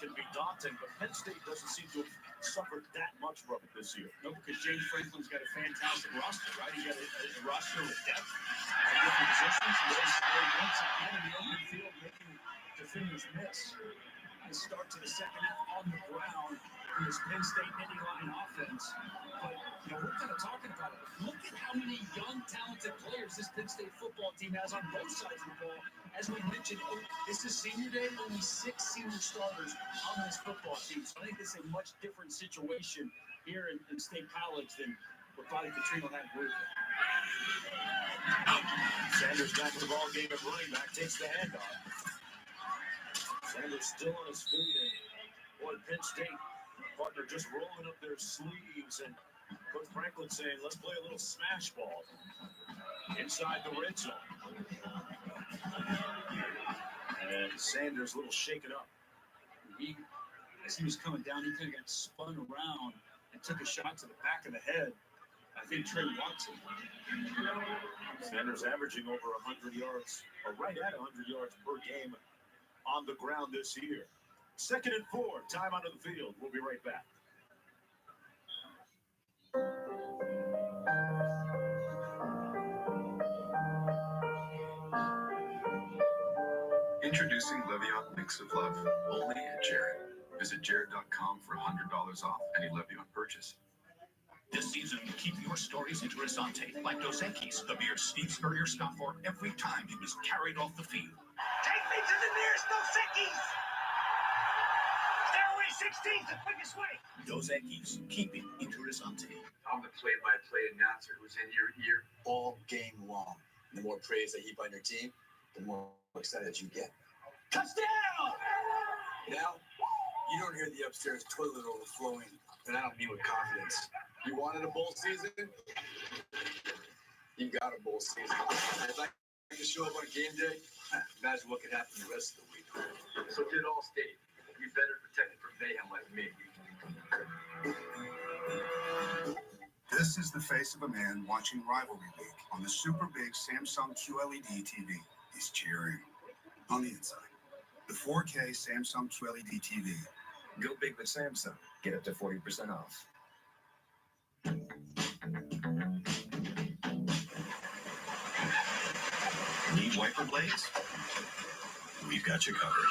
can be daunting, but Penn State doesn't seem to have suffered that much from it this year. No, because James Franklin's got a fantastic roster, right? He's got a roster with depth at different positions. And they scored once again in the open field, making defenders miss. Nice start to the second half on the ground in this Penn State Indy line offense. But, you know, we're kind of talking about it. Look at how many young, talented players this Penn State football team has on both sides of the ball. As we mentioned, this is senior day, only 6 senior starters on this football team. So I think it's a much different situation here in State College than what Bobby Petrino had with it. Sanders back to the ball game at running back, takes the handoff. Sanders still on his feet, and boy, Penn State partner just rolling up their sleeves, and Coach Franklin saying, let's play a little smash ball inside the red zone. And Sanders a little shaken up. As he was coming down, he kind of got spun around and took a shot to the back of the head. I think Trey Watson. Sanders averaging over 100 yards, or right at 100 yards per game on the ground this year. Second and 4, time out of the field. We'll be right back. Introducing Le'Veon Mix of Love, only at Jared. Visit jared.com for $100 off any Le'Veon purchase. This season, keep your stories interessante, like Dos Equis, the beer Steve Spurrier stopped for every time he was carried off the field. Take me to the nearest Dos Equis! Stairway 16's the quickest way! Dos Equis, keep it interessante. I'm the play-by-play announcer who's in your ear all game long. The more praise I heap on your team, the more excited you get. Touchdown! Now, you don't hear the upstairs toilet overflowing, and I don't mean with confidence. You wanted a bowl season? You got a bowl season. I'd like to show up on game day. Imagine what could happen the rest of the week. So did Allstate. You better protect it from mayhem like me. This is the face of a man watching Rivalry League on the super big Samsung QLED TV. He's cheering. On the inside, the 4K Samsung QLED TV. Go big with Samsung. Get up to 40% off. Need wiper blades? We've got you covered.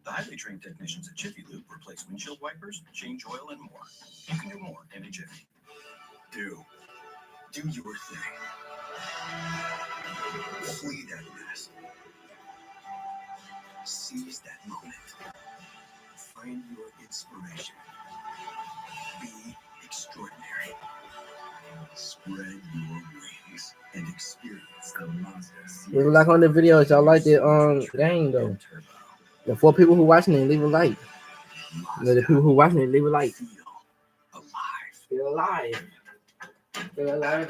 The highly trained technicians at Jiffy Lube replace windshield wipers, change oil, and more. You can do more in a Jiffy. Do your thing. Flee that mess. Seize that moment. Find your inspiration. Be extraordinary. Spread your wings and experience the Mazda. Leave a like on the video if y'all like the game though. The 4 people who watching it, leave a like. The people who watching it, leave a like. Feel alive. Feel alive.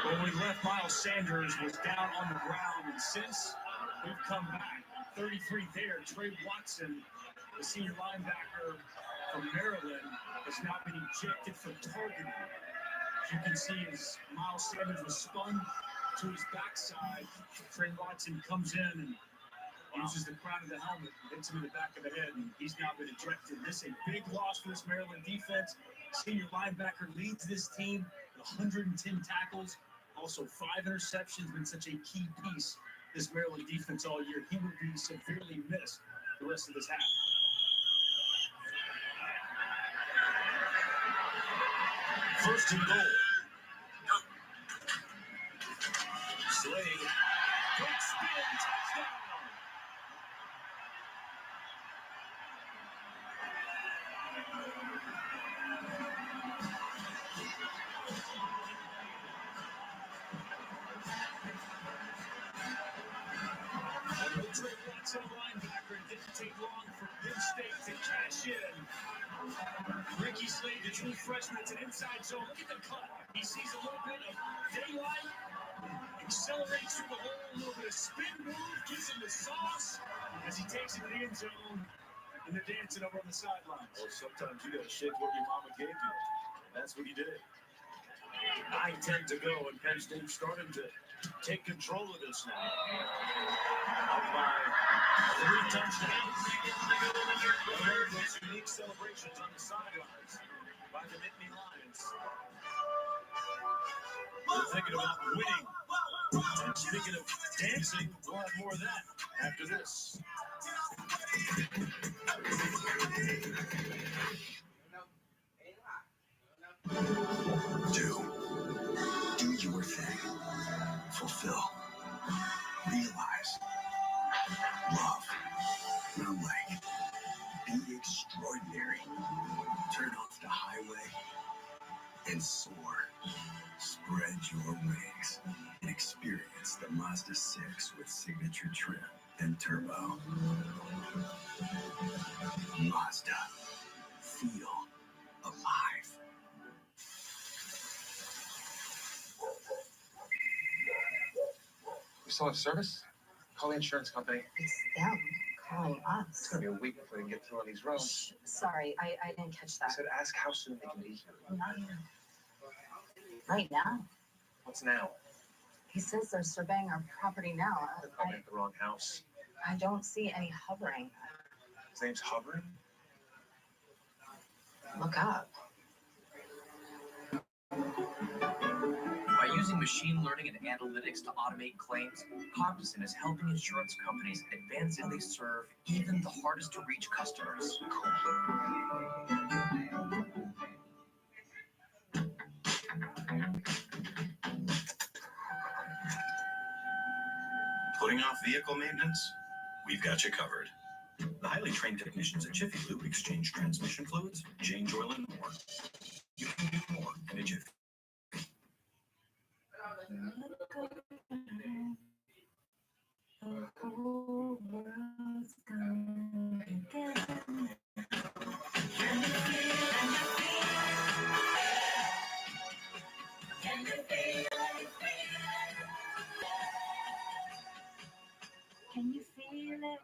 When we left, Miles Sanders was down on the ground, and since we've come back, 33 there, Trey Watson, the senior linebacker from Maryland, has now been ejected from targeting. As you can see, as Miles Sanders was spun to his backside, Trey Watson comes in and uses the crown of the helmet, hits him in the back of the head, and he's now been ejected. This is a big loss for this Maryland defense. Senior linebacker leads this team with 110 tackles, also 5 interceptions, been such a key piece this Maryland defense all year. He will be severely missed the rest of this half. First and goal. Slade. Quick spin, touchdown. Trey Watson, linebacker, it didn't take long for Penn State to cash in. Ricky Slade, the true freshman, it's an inside zone. Look at the cut. He sees a little bit of daylight, accelerates through the hole, a little bit of spin move, gives him the sauce as he takes it to the end zone, and they're dancing over on the sidelines. Well, sometimes you got to shake what your mama gave you. That's what he did. 9-10 to go, and Penn State starting to take control of this now. Up by 3 touchdowns. One of those unique celebrations on the sidelines by the Nittany Lions. They're thinking about winning. And speaking of dancing, we'll have more of that after this. Do your thing. Fulfill. Realize. Love. Your life. Be extraordinary. Turn off the highway and soar. Spread your wings and experience the Mazda 6 with signature trim and turbo. Mazda. Feel alive. We still have service? Call the insurance company. It's them calling us. It's gonna be a week before we can get through on these roads. Sorry, I didn't catch I that. said ask how soon they can be here. Not even. Right now. What's now? He says they're surveying our property now. They're probably at the wrong house. I don't see any hovering. His name's Hovering? Look up. By using machine learning and analytics to automate claims, Cognizant is helping insurance companies advance how they serve even the hardest to reach customers. Putting off vehicle maintenance? We've got you covered. The highly trained technicians at Jiffy Lube exchange transmission fluids, change oil, and more. You can do more in a Jiffy. Can you feel it?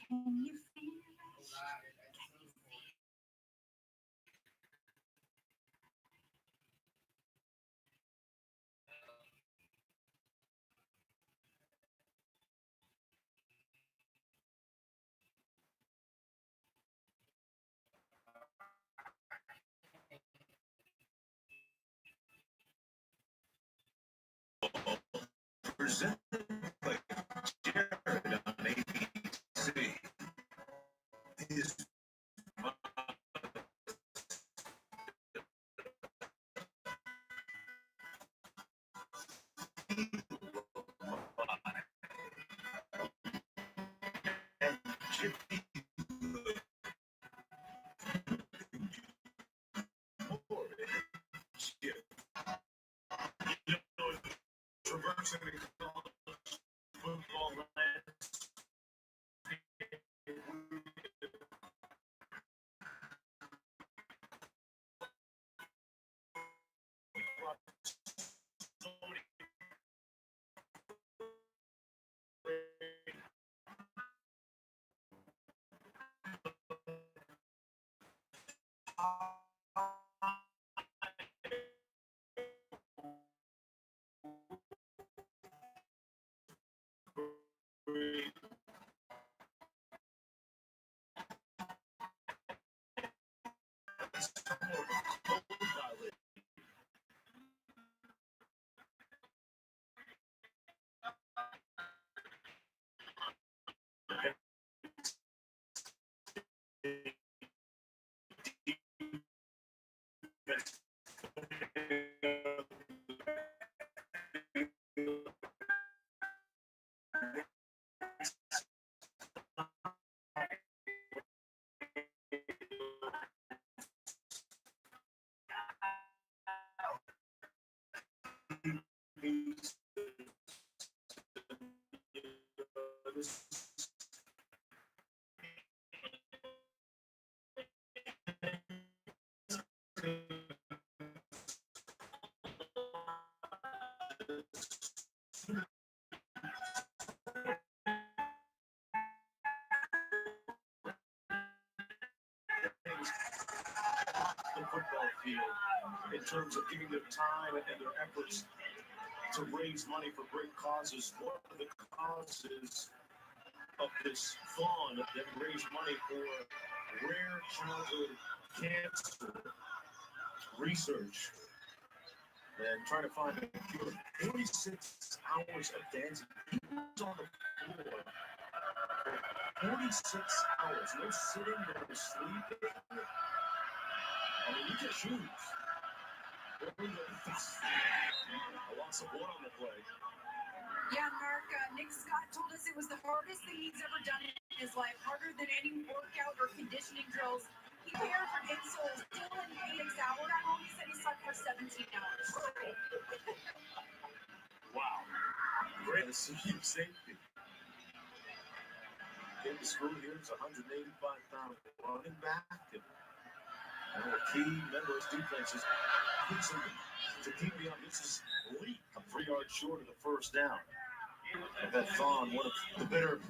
Can you feel it? Presented by Jared on ABC. His traversing the college football landscape. The football field in terms of giving their time and their efforts to raise money for great causes. One of the causes of this fund that raised money for rare childhood cancer research and trying to find a cure. 46 hours of dancing. He was on the floor. 46 hours. No sitting, no sleeping. I mean, you just choose. A loss of one on the play. Yeah, Mark, Nick Scott told us it was the hardest thing he's ever done in his life, harder than any workout or conditioning drills. He prepared for insoles still in Phoenix hour. At home, he said he slept for 17 hours. Wow. Great safety. In the school here is 185-pound running back. And a key member of his defense is to keep me on. This is Lee, a 3 yards short of the first down. And that Vaughn, one of the better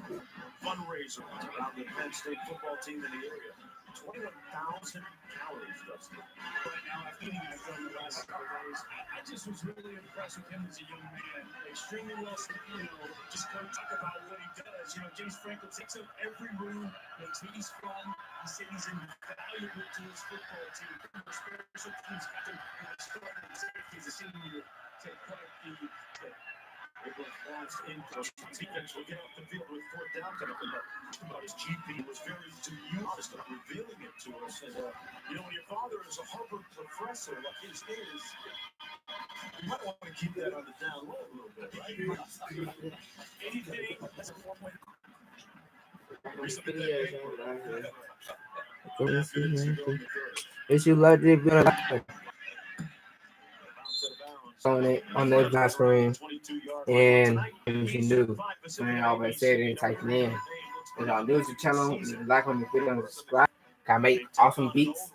fundraisers around the Penn State football team in the area. 21,000 calories, Dustin. Right now, after eating the film the last couple of days, I just was really impressed with him as a young man. Extremely well, just kind of talk about what he does. James Franco takes up every room, makes meetings fun. He said he's invaluable to his football team. Special teams captain, and starting safety as a senior to put up the defense will get off the field with 4th down coming about his GP was very honest about revealing it to us. And when your father is a Harvard professor like his is, you might want to keep that on the down low a little bit, right? Anything that's a 4-point. If you like this video, on the glass screen, and if you do, and I always say it and type it in. And on the YouTube channel, like on the video and subscribe. I make awesome beats,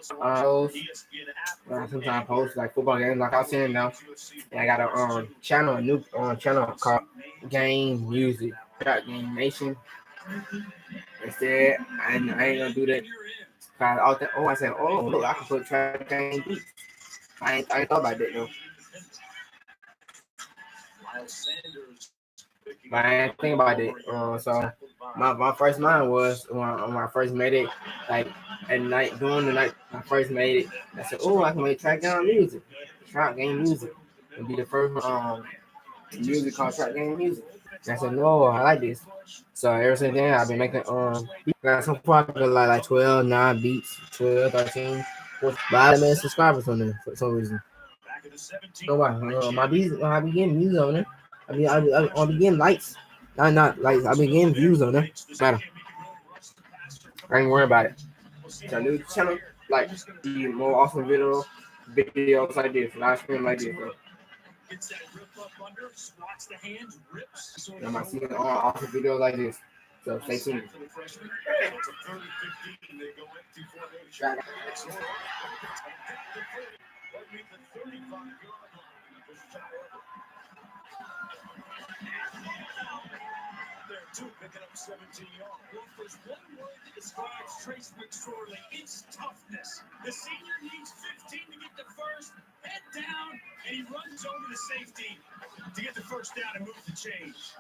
sometimes post like football games like I was saying now. And I got a new channel called Game Music, Game Nation. Instead, I ain't gonna do that. I said, look, I can put track game beats. I ain't thought about that though. But I didn't think about it. So my first mind was when I first made it, like at night, during the night, I first made it. I said, I can make track game music. Track game music. It'll be the first music called track game music. And I said, no, I like this. So ever since then, I've been making got some probably like 12, 9 beats, 12, 13. But I have subscribers on there for some reason. So why? My beats, I be getting views on there. I be getting likes. Not likes. I be getting views on there. Matter. I ain't worried about it. So new channel, like the more awesome videos like this, live stream like this. Bro. I might see awesome videos like this. So stay tuned. Picking up 17 yards. Well, if there's one word that describes Trace McSorley, it's toughness. The senior needs 15 to get the first, head down, and he runs over the safety to get the first down and move the change.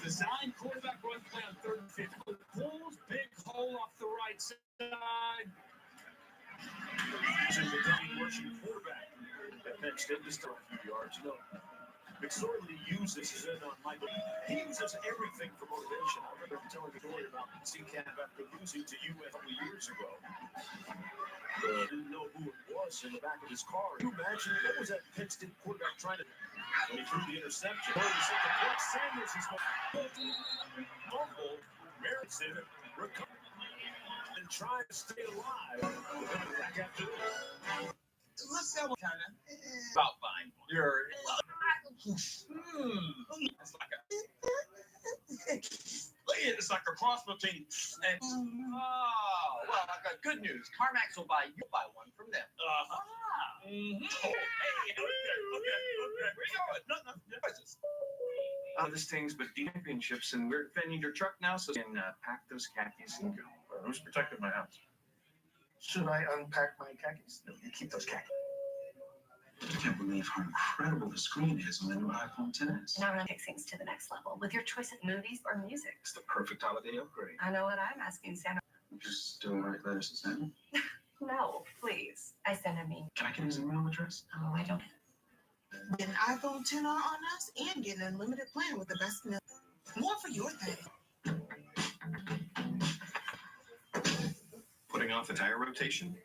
Design quarterback run play on 3rd and 5. Pulls big hole off the right side. Using the dummy rushing quarterback at Penn ST to start a few yards. McSorley uses it on Michael. He uses everything for motivation. I remember telling a story about C-Camp after losing to you a couple of years ago. Didn't know who it was in the back of his car. Can you imagine what was that Penn State quarterback trying to when he threw the interception? Sanders is fumble. Merrittson recovered and trying to stay alive. Back after Let's say what kind of about fine. You're it's like a cross between and well, I got good news. CarMax will buy one from them. Okay. This thing's but championships, and we're defending your truck now, so you can pack those khakis and go. Who's protecting my house? Should I unpack my khakis? No, you keep those khakis. I can't believe how incredible the screen is on the new iPhone XS. Now we're going to take things to the next level with your choice of movies or music. It's the perfect holiday upgrade. I know what I'm asking Santa. I'm just doing right letters to Santa. No, please. I sent him me. Can I get his email address? Oh, I don't. Get an iPhone 10 on us and get an unlimited plan with the best meal. More for your thing. Putting off a tire rotation?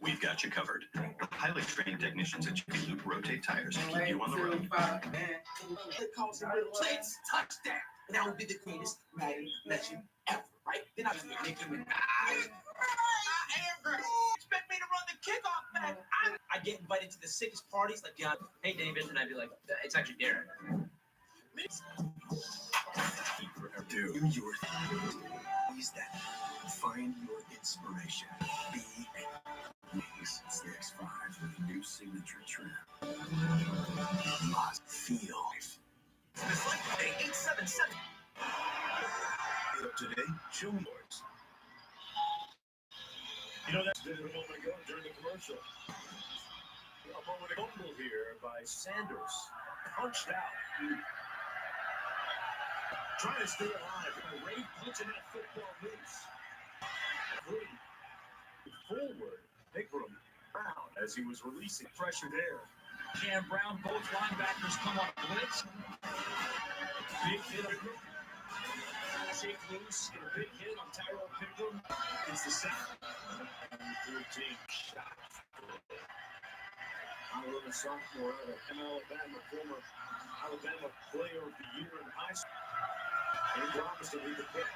We've got you covered. Highly trained technicians at Jiffy Lube rotate tires to keep you on the road. It calls him Blitz touchdown. That would be the greatest Madden legend ever, right? Then I was Nicki Minaj. Expect me to run the kickoff back. I get invited to the sickest parties, like, yeah, hey David, and I'd be like, it's actually Darren. Do your things that find your inspiration. Be wings. It's the X5 with new signature trim. Must feel. It's like 877. Today, show yours. You know, that's did it a moment ago during the commercial. A moment ago here by Sanders. Punched out. Trying to stay alive. Ray punching that football loose. Forward. Ingram Brown as he was releasing pressure there. Cam Brown, both linebackers come on a blitz. Big hit on Ingram. Shake loose. Get a big hit on Tyrell Pickram. It's the second. 13 shot. Alabama sophomore out of Alabama, former Alabama player of the year in high school. And he promised to lead the pick.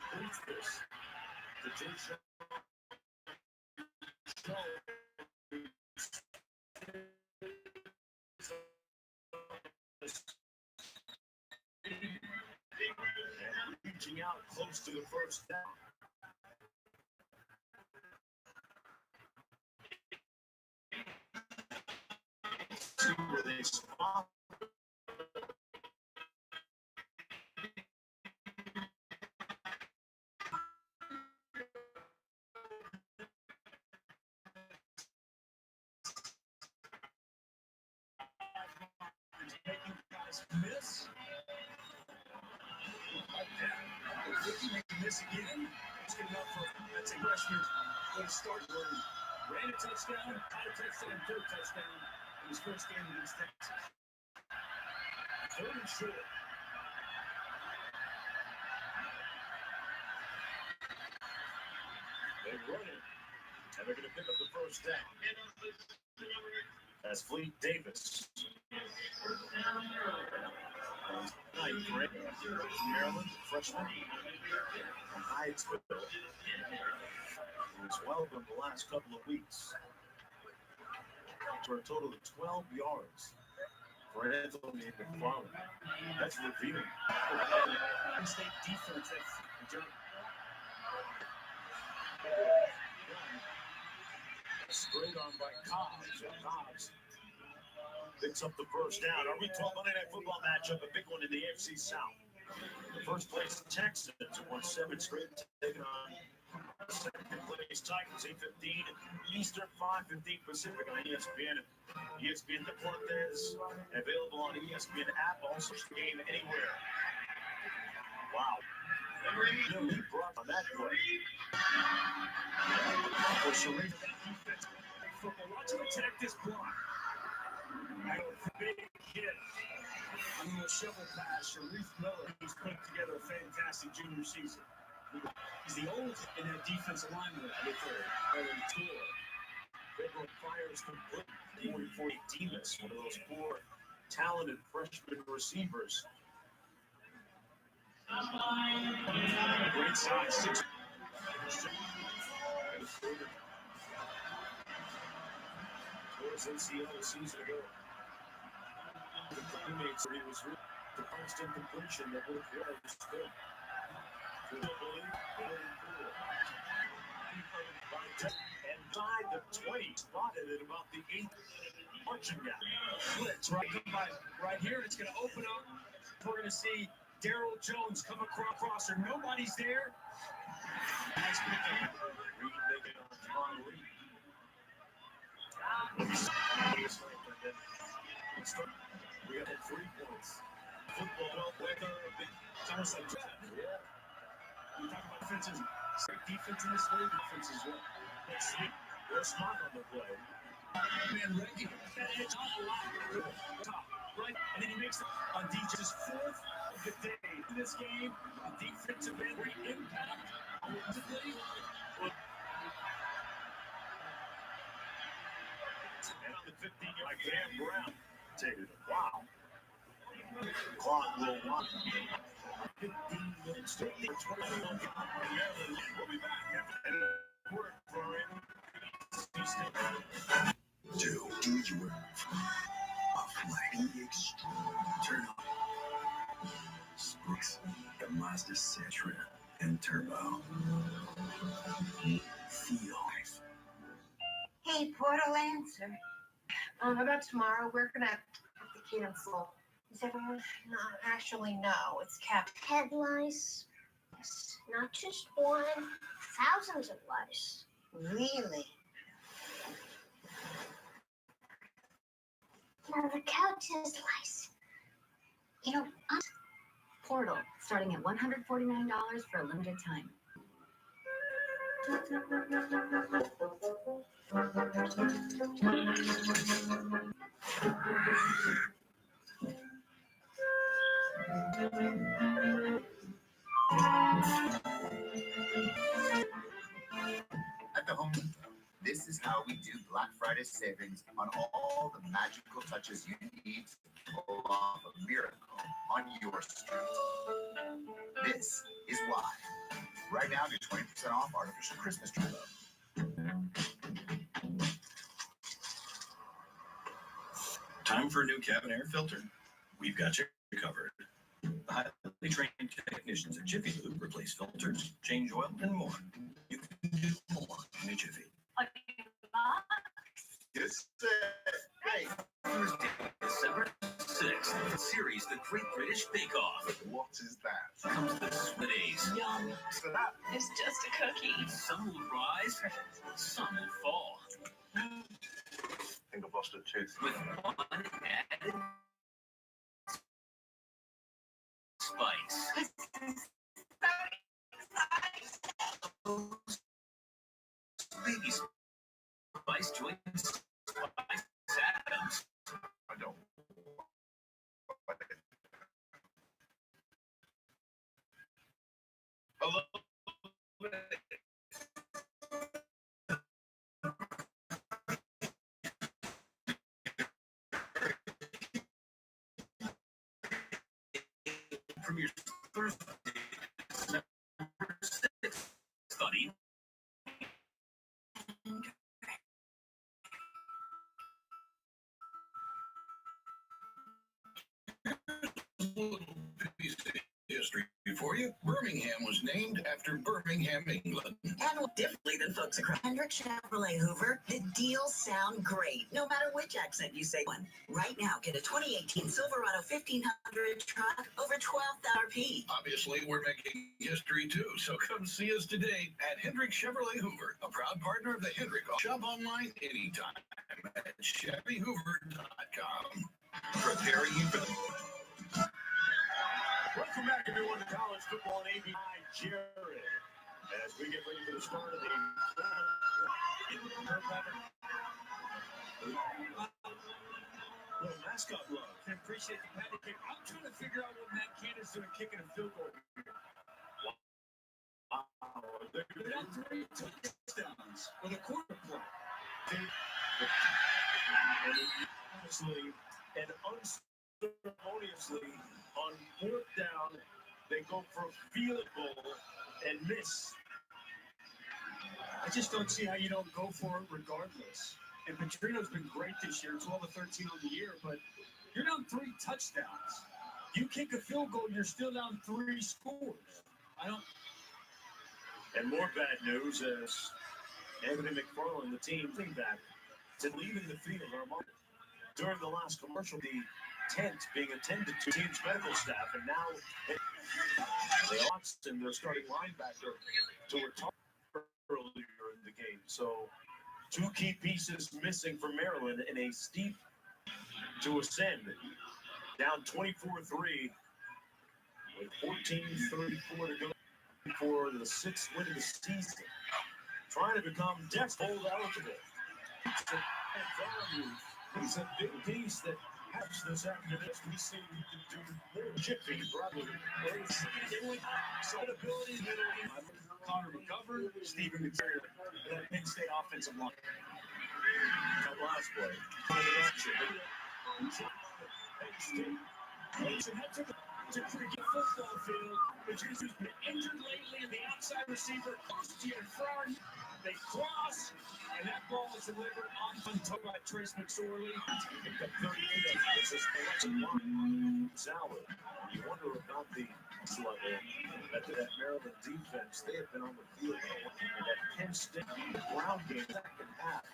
Completes this. The Jason reaching out close to the first down. See where they spot. Making guys miss. Like that. If you make a miss again, it's good enough for that's a freshman. When it started, ran a touchdown, caught a touchdown, third touchdown in his first game against Texas. Third and short. They run it, and they're going to pick up the first down. That's Fleet Davis. Maryland, freshman. Hydesville. As well in the last couple of weeks. For a total of 12 yards for Anthony McFarland. That's revealing. Penn State defense, that's the job. Straight on by Cobbs. And Cobbs picks up the first down. Our Week 12 Monday Night Football matchup, a big one in the AFC South. The first place Texans have won 7 straight, taking on second place Titans, 8:15 Eastern, 5:15 Pacific on ESPN. ESPN Deportes, available on the ESPN app. Also, game anywhere. Wow. He brought on that play. For Sharif. Watch him attack this block. Big hit. On the shovel pass, Sharif Miller, who's put together a fantastic junior season. He's the oldest in that defensive lineman with a tour. Federal fires complete. 40 Demas, one of those 4 talented freshman receivers. Great size, 6. Was in Seattle a season ago. The teammates said he was the constant completion that would have worked. And by the 20, spotted at about the 8th punching gap. Blitz right here, and it's going to open up. We're going to see Darryl Jones come across, and nobody's there. Nice pick. Reed making on John Lee. We got 3 points. Football, weather, it's almost like yeah. We talk about defenses. Great defense in this league. Defense as well. They're smart on the play. Man, right, that edge on the line. Top, right, and then he makes it on DJ's 4th of the day in this game. The defensive end, great impact. Offensively. And on the 15-yard, Cam Brown. Wow. Clock will run. 15 minutes to 21. We'll be back after work for Do your flight extreme. Turn on Springs, the Mazda Sentra and Turbo. Feel life. Hey, Portal Answer. How about tomorrow? We're gonna have to cancel. Is everyone? No, actually, no. It's capped. Head lice. Not just one, thousands of lice. Really? Now the couch is nice. You know, Portal, starting at $149 for a limited time. At the Home Depot, this is how we do Black Friday savings on all the magical touches you need to pull off a miracle on your street. This is why. Right now, get 20% off artificial Christmas tree. Time for a new cabin air filter? We've got you covered. The highly trained technicians at Jiffy Lube replace filters, change oil, and more. You can do more in a Jiffy. Yes, hey. Thursday, December 6th, series The Great British Bake Off. What is that? Comes the sweaties. Yum. So that It's just a cookie. Some will rise, some will fall. I think I've lost a tooth. With one added spice. Baby spice joins Spice Adams. I don't. Hello. Premieres Thursday, December 6th. Study. Piece of history for you. Birmingham was named after Birmingham, England. And differently than folks across Hendrick Chevrolet Hoover, the deals sound great, no matter which accent you say one. Right now, get a 2018 Silverado 1500 truck over $12,000 P. Obviously, we're making history too, so come see us today at Hendrick Chevrolet Hoover, a proud partner of the Hendrick. Shop online anytime at ChevyHoover.com. Preparing you for Welcome back, everyone, to college football and ABI Jared. As we get ready for the start of the little mascot love. I appreciate the patty kick. I'm trying to figure out what Matt Canada's doing kicking a field goal here. Wow. They're not 3 touchdowns with a quarter play. Honestly, and unceremoniously, on 4th down, they go for a field goal and miss. I just don't see how you don't go for it regardless. And Petrino's been great this year, 12 of 13 on the year, but you're down 3 touchdowns. You kick a field goal, you're still down 3 scores. I don't. And more bad news as Anthony McFarland, the team back, to leaving the field our moment. During the last commercial, the tent being attended to team's medical staff, and now they lost in their starting linebacker to retire earlier in the game. So 2 key pieces missing for Maryland in a steep to ascend. Down 24-3 with 14:34 to go for the 6th win of the season. Trying to become Dex Bowl eligible. He's a big piece that helps this afternoon. We see he can do more. Jiffy, brother. Solid ability, middle. Connor McGovern, Stephen McGarry, that Penn State offensive line. That last play. It's a pretty good football field, but he's been injured lately, and the outside receiver, Christian Front. They cross, and that ball is delivered on top by Trace McSorley. Picked up 38 of this is Salad. You wonder about the level at that Maryland defense. They have been on the field and that Penn State ground game second half.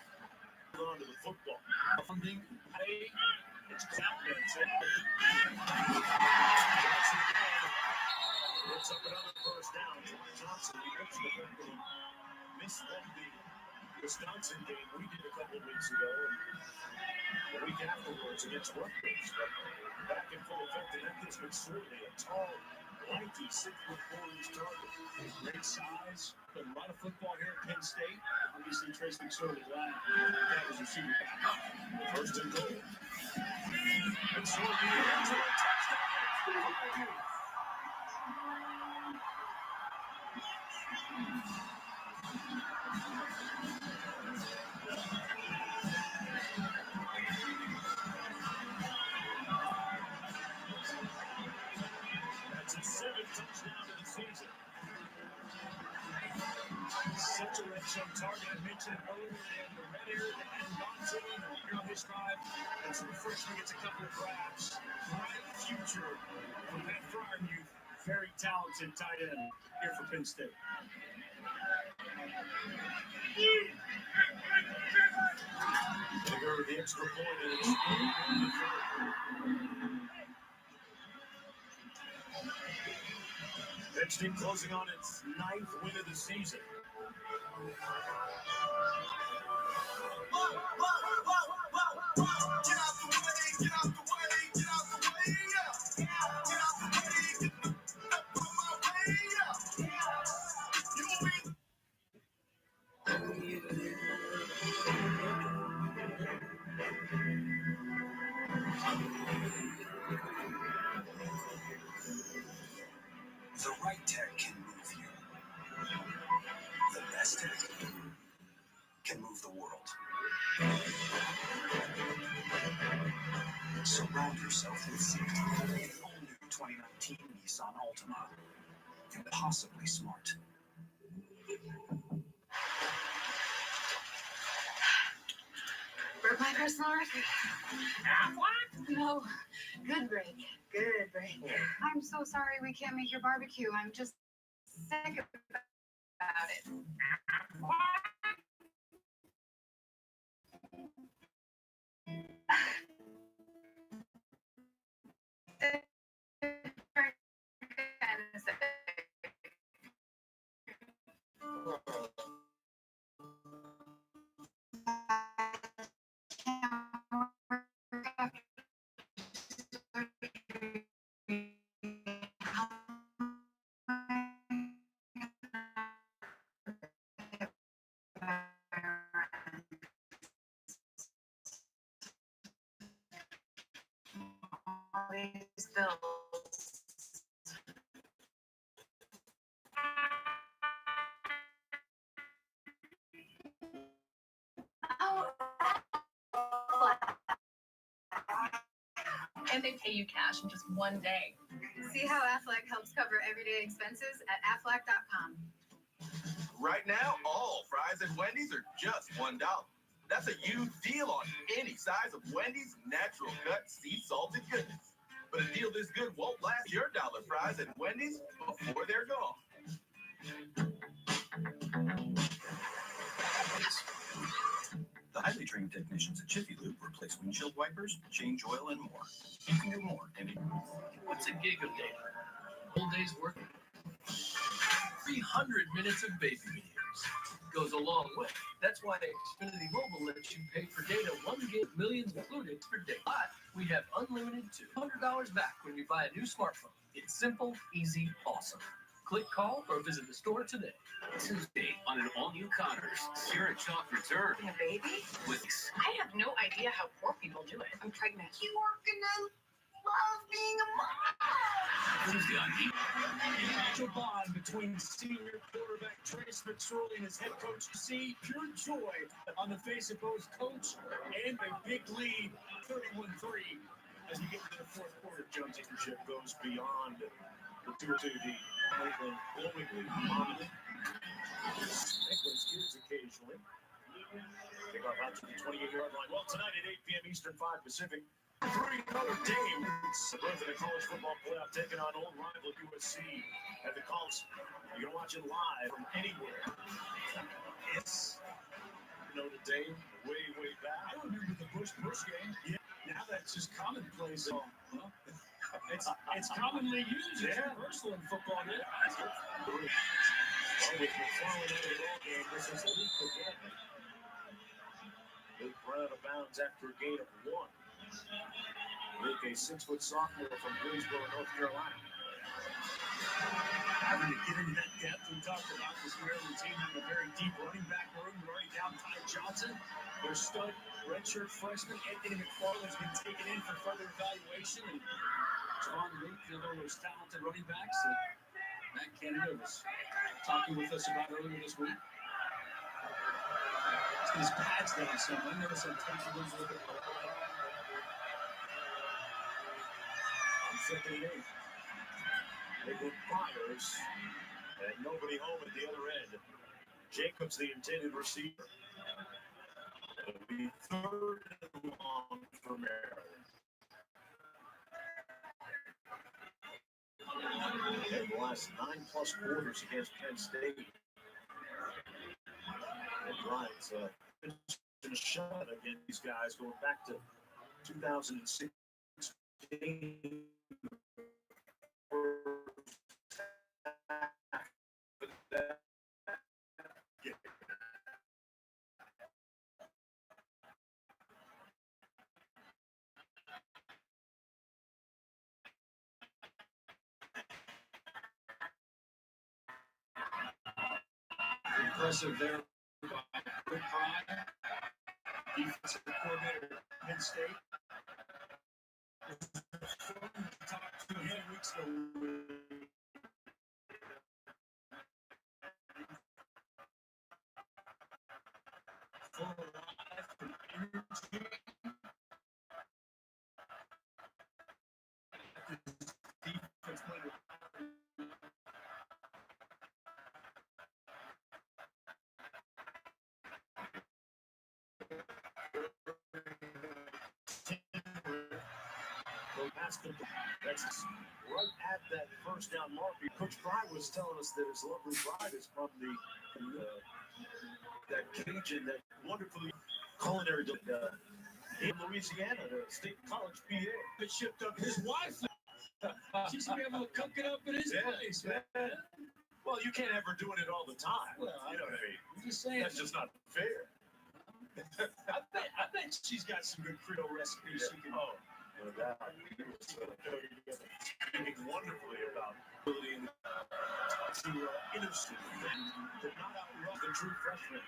On to the football. Funding. It's Johnson. It's up another first down. Johnson looks the missed them the Wisconsin game we did a couple of weeks ago, and the week afterwards against Rutgers. But back in full effect, and that gives McSorley a tall, lanky, 6'4" target. Great size, but a lot of football here at Penn State. Obviously, Trace McSorley led. That was receiver back. First and goal. McSorley ends with a touchdown. That's his 7th touchdown of the season. Such a red zone target. I mentioned earlier, they have the red area and Bonzo here on this drive. And so the freshman gets a couple of grabs. Bright future from that Friar youth. Very talented tight end here for Penn State. They go with the extra point, and it's Penn State closing on its 9th win of the season. The right tech can move you. The best tech can move the world. Surround yourself with safety. The all-new 2019 Nissan Altima. Impossibly smart. Broke my personal record. No, good break. Good break. I'm so sorry we can't make your barbecue. I'm just sick about it. These bills. And they pay you cash in just one day. See how Aflac helps cover everyday expenses at Aflac.com. Right now, all fries at Wendy's are just $1. That's a huge deal on any size of Wendy's natural cut sea salted goodness. But a deal this good won't last your dollar fries at Wendy's before they're gone. The highly trained technicians at Jiffy Lube replace windshield wipers, change oil, and more. You can do more. What's a gig of data? Whole day's work. 300 minutes of baby videos. Goes a long way. That's why Xfinity Mobile lets you pay for data 1 gig, millions included per day. But we have unlimited $200 back when you buy a new smartphone. It's simple, easy, awesome. Click, call, or visit the store today. Tuesday on an all-new Connors, Sierra Chalk return. A baby? With I have no idea how poor people do it. I'm pregnant. You are gonna love being a mom. Tuesday on E! The bond between senior quarterback Trace McSorley and his head coach. You see pure joy on the face of both coach and a big lead, 31-3. As you get into the fourth quarter, Jones' leadership goes beyond the tour to the glowingly prominent. Nicholas gives occasionally. Kick off out to the 28-yard line. Well, tonight at 8 p.m. Eastern, 5 Pacific. 3 Notre Dame. The birth of the college football playoff taking on old rival USC. At the Colts, you can watch it live from anywhere. It's Notre Dame way, way back. I remember the Bush game. Yeah. Now that's just commonplace. Well, it's commonly used. It's universal in football now. With McFarland out of the ball game, this is a leap again. Luke run out of bounds after a gain of 1. Luke, a 6-foot sophomore from Greensboro, North Carolina. Having to get into that depth we talked about, this Maryland team having a very deep running back room. They're already down Ty Johnson. Their stud redshirt freshman Anthony McFarland's been taken in for further evaluation. And Javon Luke, one of those talented running backs that Matt Canada was talking with us about earlier this week. Let's get his pads down some. I noticed some tape a little bit. On 2nd and 8. Maywood fires, and nobody home at the other end. Jacobs, the intended receiver. It'll be 3rd and long for Maryland. In the last 9+ quarters against Penn State. And Bryant's been a shot against these guys going back to 2016. Impressive there by Rick Pride, defensive coordinator at Penn State. Talked to him weeks ago. Full of life and energy. Defense played That's right at that first down mark. Coach Fry was telling us that his lovely bride is from that Cajun, that wonderfully culinary in Louisiana, the State College PA. It shipped up his wife. She's gonna be able to cook it up in his place, man. Well, you can't have her doing it all the time. Well, you know what I mean? I'm just saying. That's just not fair. I bet she's got some good Creole recipes she can. Oh, no doubt. Speaking wonderfully about ability to intercede and not outrun the true freshman.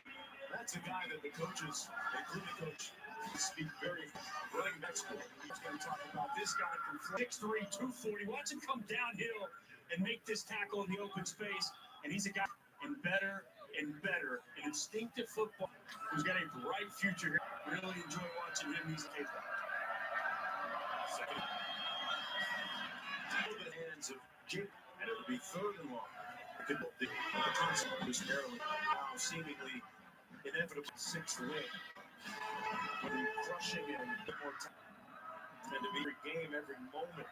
That's a guy that the coaches, including Coach, speak very running back school. He's going to talk about this guy from 6'3", 240. Watch him come downhill and make this tackle in the open space. And he's a guy and better and better in instinctive football who's got a bright future here. Really enjoy watching him. He's a case back. Second. Into the hands of Jake, and it'll be 3rd and long. The Thompson, who's Maryland now seemingly inevitable 6th win. Will be crushing and a bit more time. And to be every game, every moment.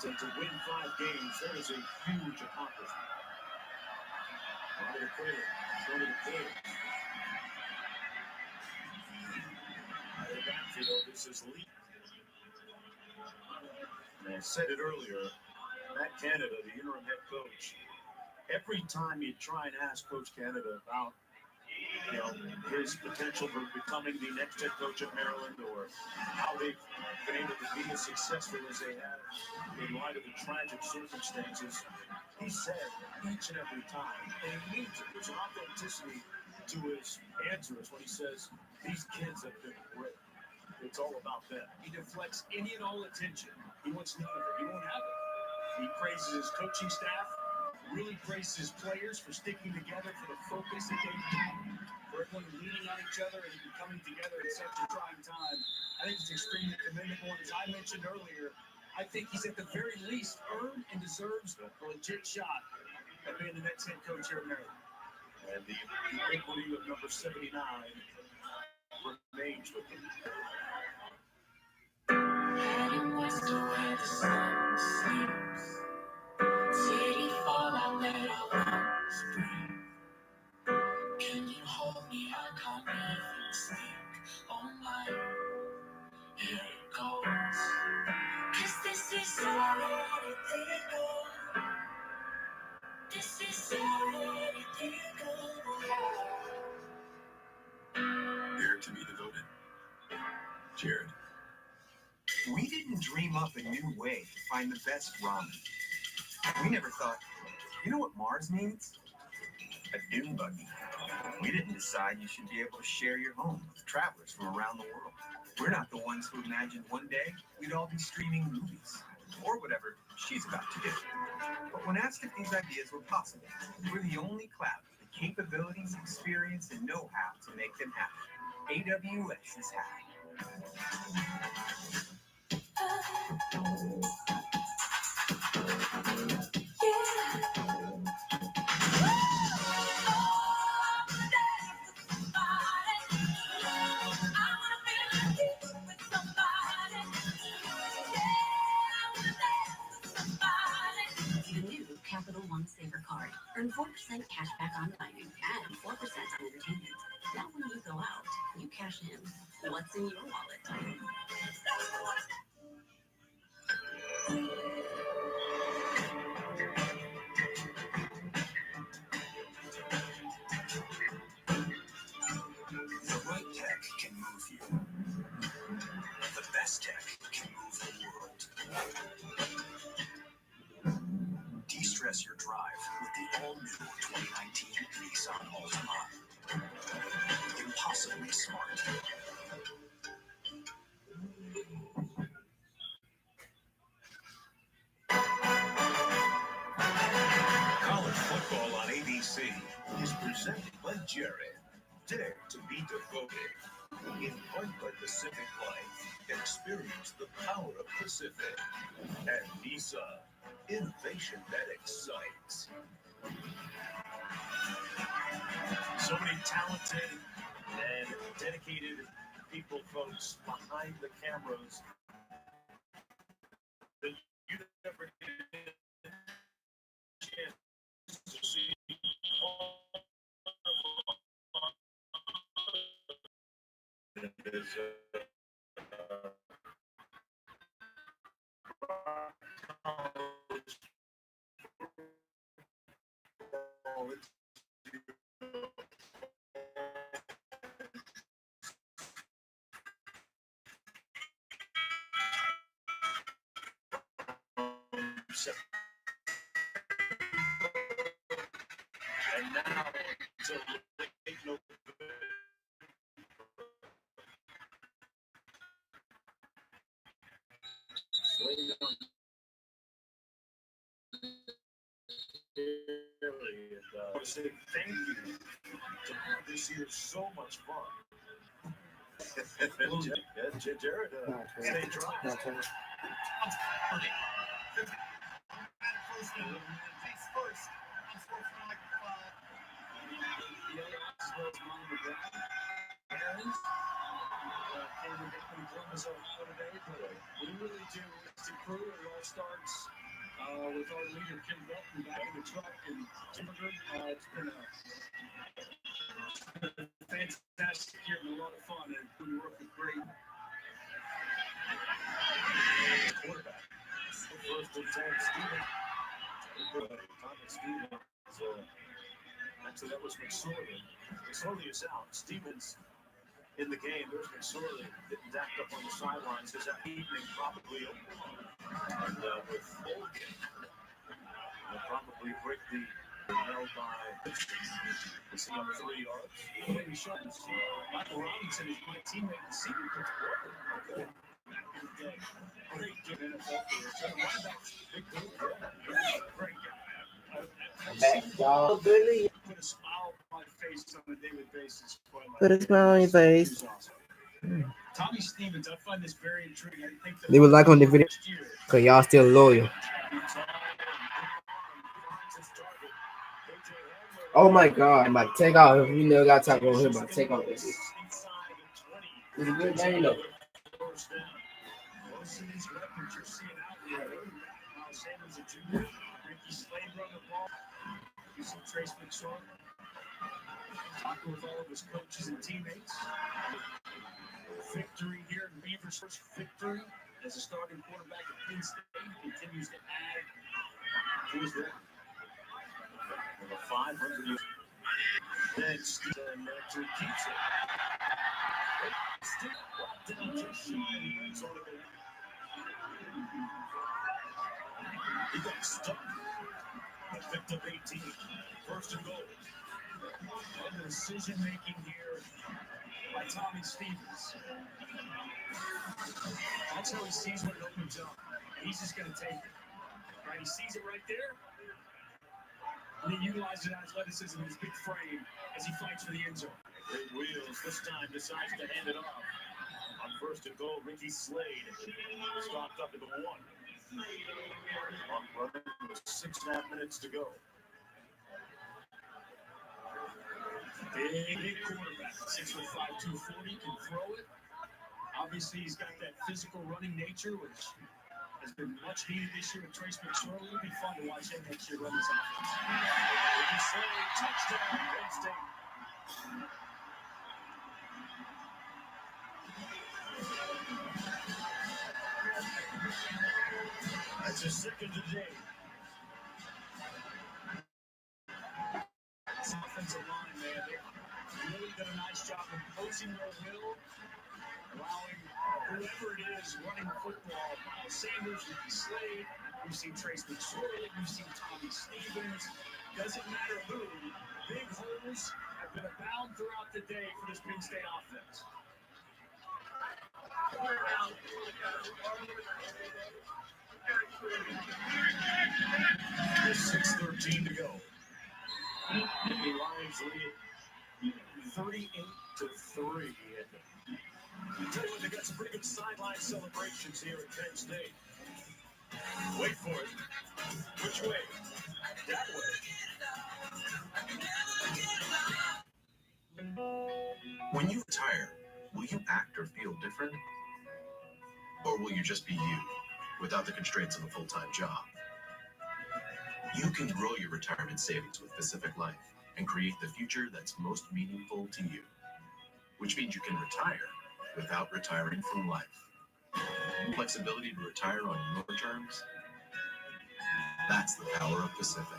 To win 5 games, that is a huge accomplishment. Under the cradle, under the cage. Out of the backfield, this is Lee. And I said it earlier, Matt Canada, the interim head coach, every time you try and ask Coach Canada about his potential for becoming the next head coach at Maryland, or how they've been able to be as successful as they have in light of the tragic circumstances, he said each and every time, and he means it, there's an authenticity to his answers when he says, these kids have been great. It's all about them. He deflects any and all attention. He wants none of it. He won't have it. He praises his coaching staff, really praises his players for sticking together, for the focus that they've got, for everyone leaning on each other and coming together at such a trying time. I think it's extremely commendable. And as I mentioned earlier, I think he's at the very least earned and deserves a legit shot at being the next head coach here at Maryland. And the ubiquity of number 79 remains with him. Heading west to where the sun sleeps. City fallout that I once breathe. Can you hold me? I can't even sleep. Oh my, here it goes. 'Cause this is already legal. This is already legal. Dare to be the didn't dream up a new way to find the best ramen. We never thought, you know what Mars needs? A dune buggy. We didn't decide you should be able to share your home with travelers from around the world. We're not the ones who imagined one day we'd all be streaming movies or whatever she's about to do. But when asked if these ideas were possible, we're the only cloud with the capabilities, experience, and know-how to make them happen. AWS is happy. The new Capital One Saver Card. Earn 4% cash back on dining and 4% on entertainment. Now when you go out, you cash in. What's in your wallet? The right tech can move you. The best tech can move the world. De-stress your drive with the all-new 2019 Nissan Altima. Impossibly smart. College football on ABC is presented by Jared. Dare to be devoted. In part by Pacific Life, experience the power of Pacific. And Visa, innovation that excites. So many talented and dedicated people, folks, behind the cameras that you never get a chance to see. And now to late November. Slating on I want to say thank you to this year. So much fun. Jared, stay dry. We really do. It's a crew. It all starts with our leader, Kim Belton, back in the truck and Timber. It's been a fantastic year and a lot of fun. And we work with great quarterback. First and 10, Stevens. Thomas Stevens. Actually, that was McSorley. McSorley is out. Stevens in the game. There's McSorley getting dacked up on the sidelines. Is that evening probably over? And with Bolden, they'll probably break the held by on 3 yards. Michael Robinson is my teammate and senior coach. Okay. Back in the day. Great good NFL player. Big dude. Great guy. Back, y'all, Billy. Put a smile on my face on a daily basis. Put a smile on your face. Tommy Stevens, I find this very intriguing. I think Leave a like on the video, cause y'all still loyal. Oh my God, I'm about to take off. You never got to talk over here, but take off this. It's a good game though. Trace McSorley, talking with all of his coaches and teammates. Victory here in Beaver's first victory as a starting quarterback at Penn State. Continues to add to his record. With a 500 years. Then Stephen Nectar keeps it. Still down just shy. He got stuck. But picked up 18. First and goal. And the decision making here by Tommy Stevens. That's how he sees when it opens up. He's just going to take it. Right? He sees it right there. And he utilizes athleticism in his big frame as he fights for the end zone. Great wheels this time decides to hand it off. On first and goal, Ricky Slade stopped up at the 1. On running with 6.5 minutes to go. Big quarterback, 6'5", 240, can throw it. Obviously, he's got that physical running nature, which has been much needed this year with Trace McSorley. It'll be fun to watch him next year run this offense. Ricky Slade, touchdown, Penn State. That's his second today. This offensive line, man, they've really done a nice job of imposing their will, allowing whoever it is running the football, Miles Sanders, Ricky Slade, we've seen Trace McSorley, we've seen Tommy Stevens, doesn't matter who, big holes have been abound throughout the day for this Penn State offense. There's 6:13 to go. The Lions lead 38-3. I tell you what, they got some pretty good sideline celebrations here at Penn State. Wait for it. Which way? That way. When you retire, will you act or feel different? Or will you just be you, without the constraints of a full-time job? You can grow your retirement savings with Pacific Life and create the future that's most meaningful to you. Which means you can retire without retiring from life. Flexibility to retire on your terms. That's the power of Pacific.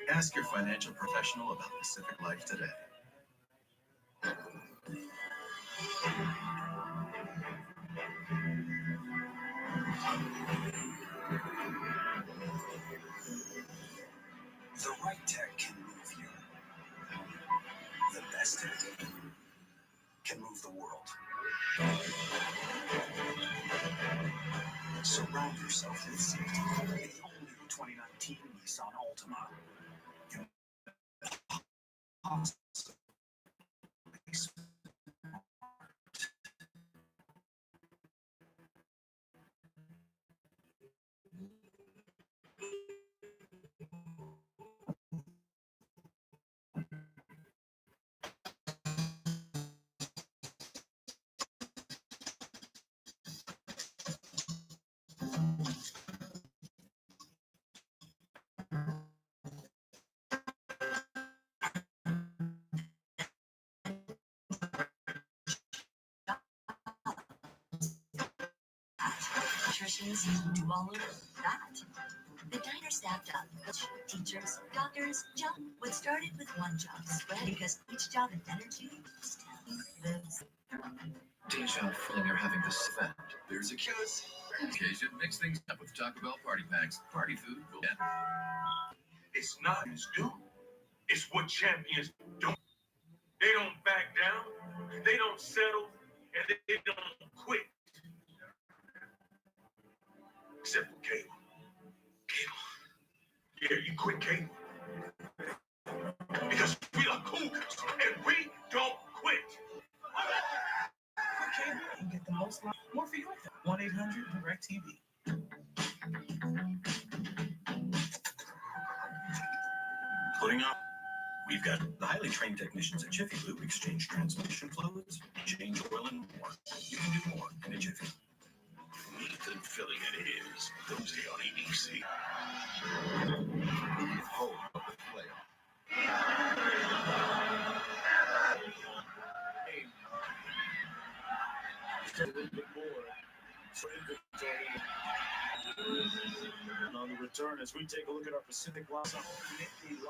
Ask your financial professional about Pacific Life today. The right tech can move you. The best tech can move the world. Surround yourself with safety. The all-new 2019 Nissan Altima. Nutritionists do all of that. The diner staffed up. Teachers, doctors, job. What started with one job spread because each job and energy lives. Deja, feeling you're having this event. There's a kiss. Occasion, mix things up with Taco Bell party packs. Party food will get. It's not as do. It's what champions do. They don't back down. They don't settle. And they don't quit. Except for Cable. Yeah, you quit Cable. Because we are Cougars and we don't quit. Quit Cable and get the most life. More for you like that. 1-800-DIRECTV. Putting up. We've got the highly trained technicians at Jiffy Lube exchange transmission fluids, change oil, and more. You can do more in a Jiffy. Neat and filling it is. Thursday on ABC. Home of the playoff. A little bit more for inventory. And on the return, as we take a look at our Pacific Line,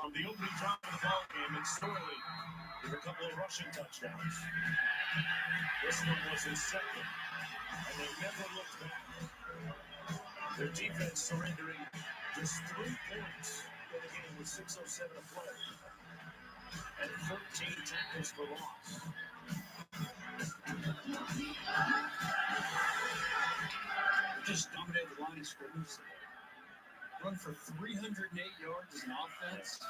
on the opening drive of the ball game, it's Sorley with a couple of rushing touchdowns. This one was his second, and they never looked back. Their defense surrendering Just 3 points in the game with 6:07 to play. And 13 tackles for loss. Just dominated the line of scrimmage. Run for 308 yards as an offense.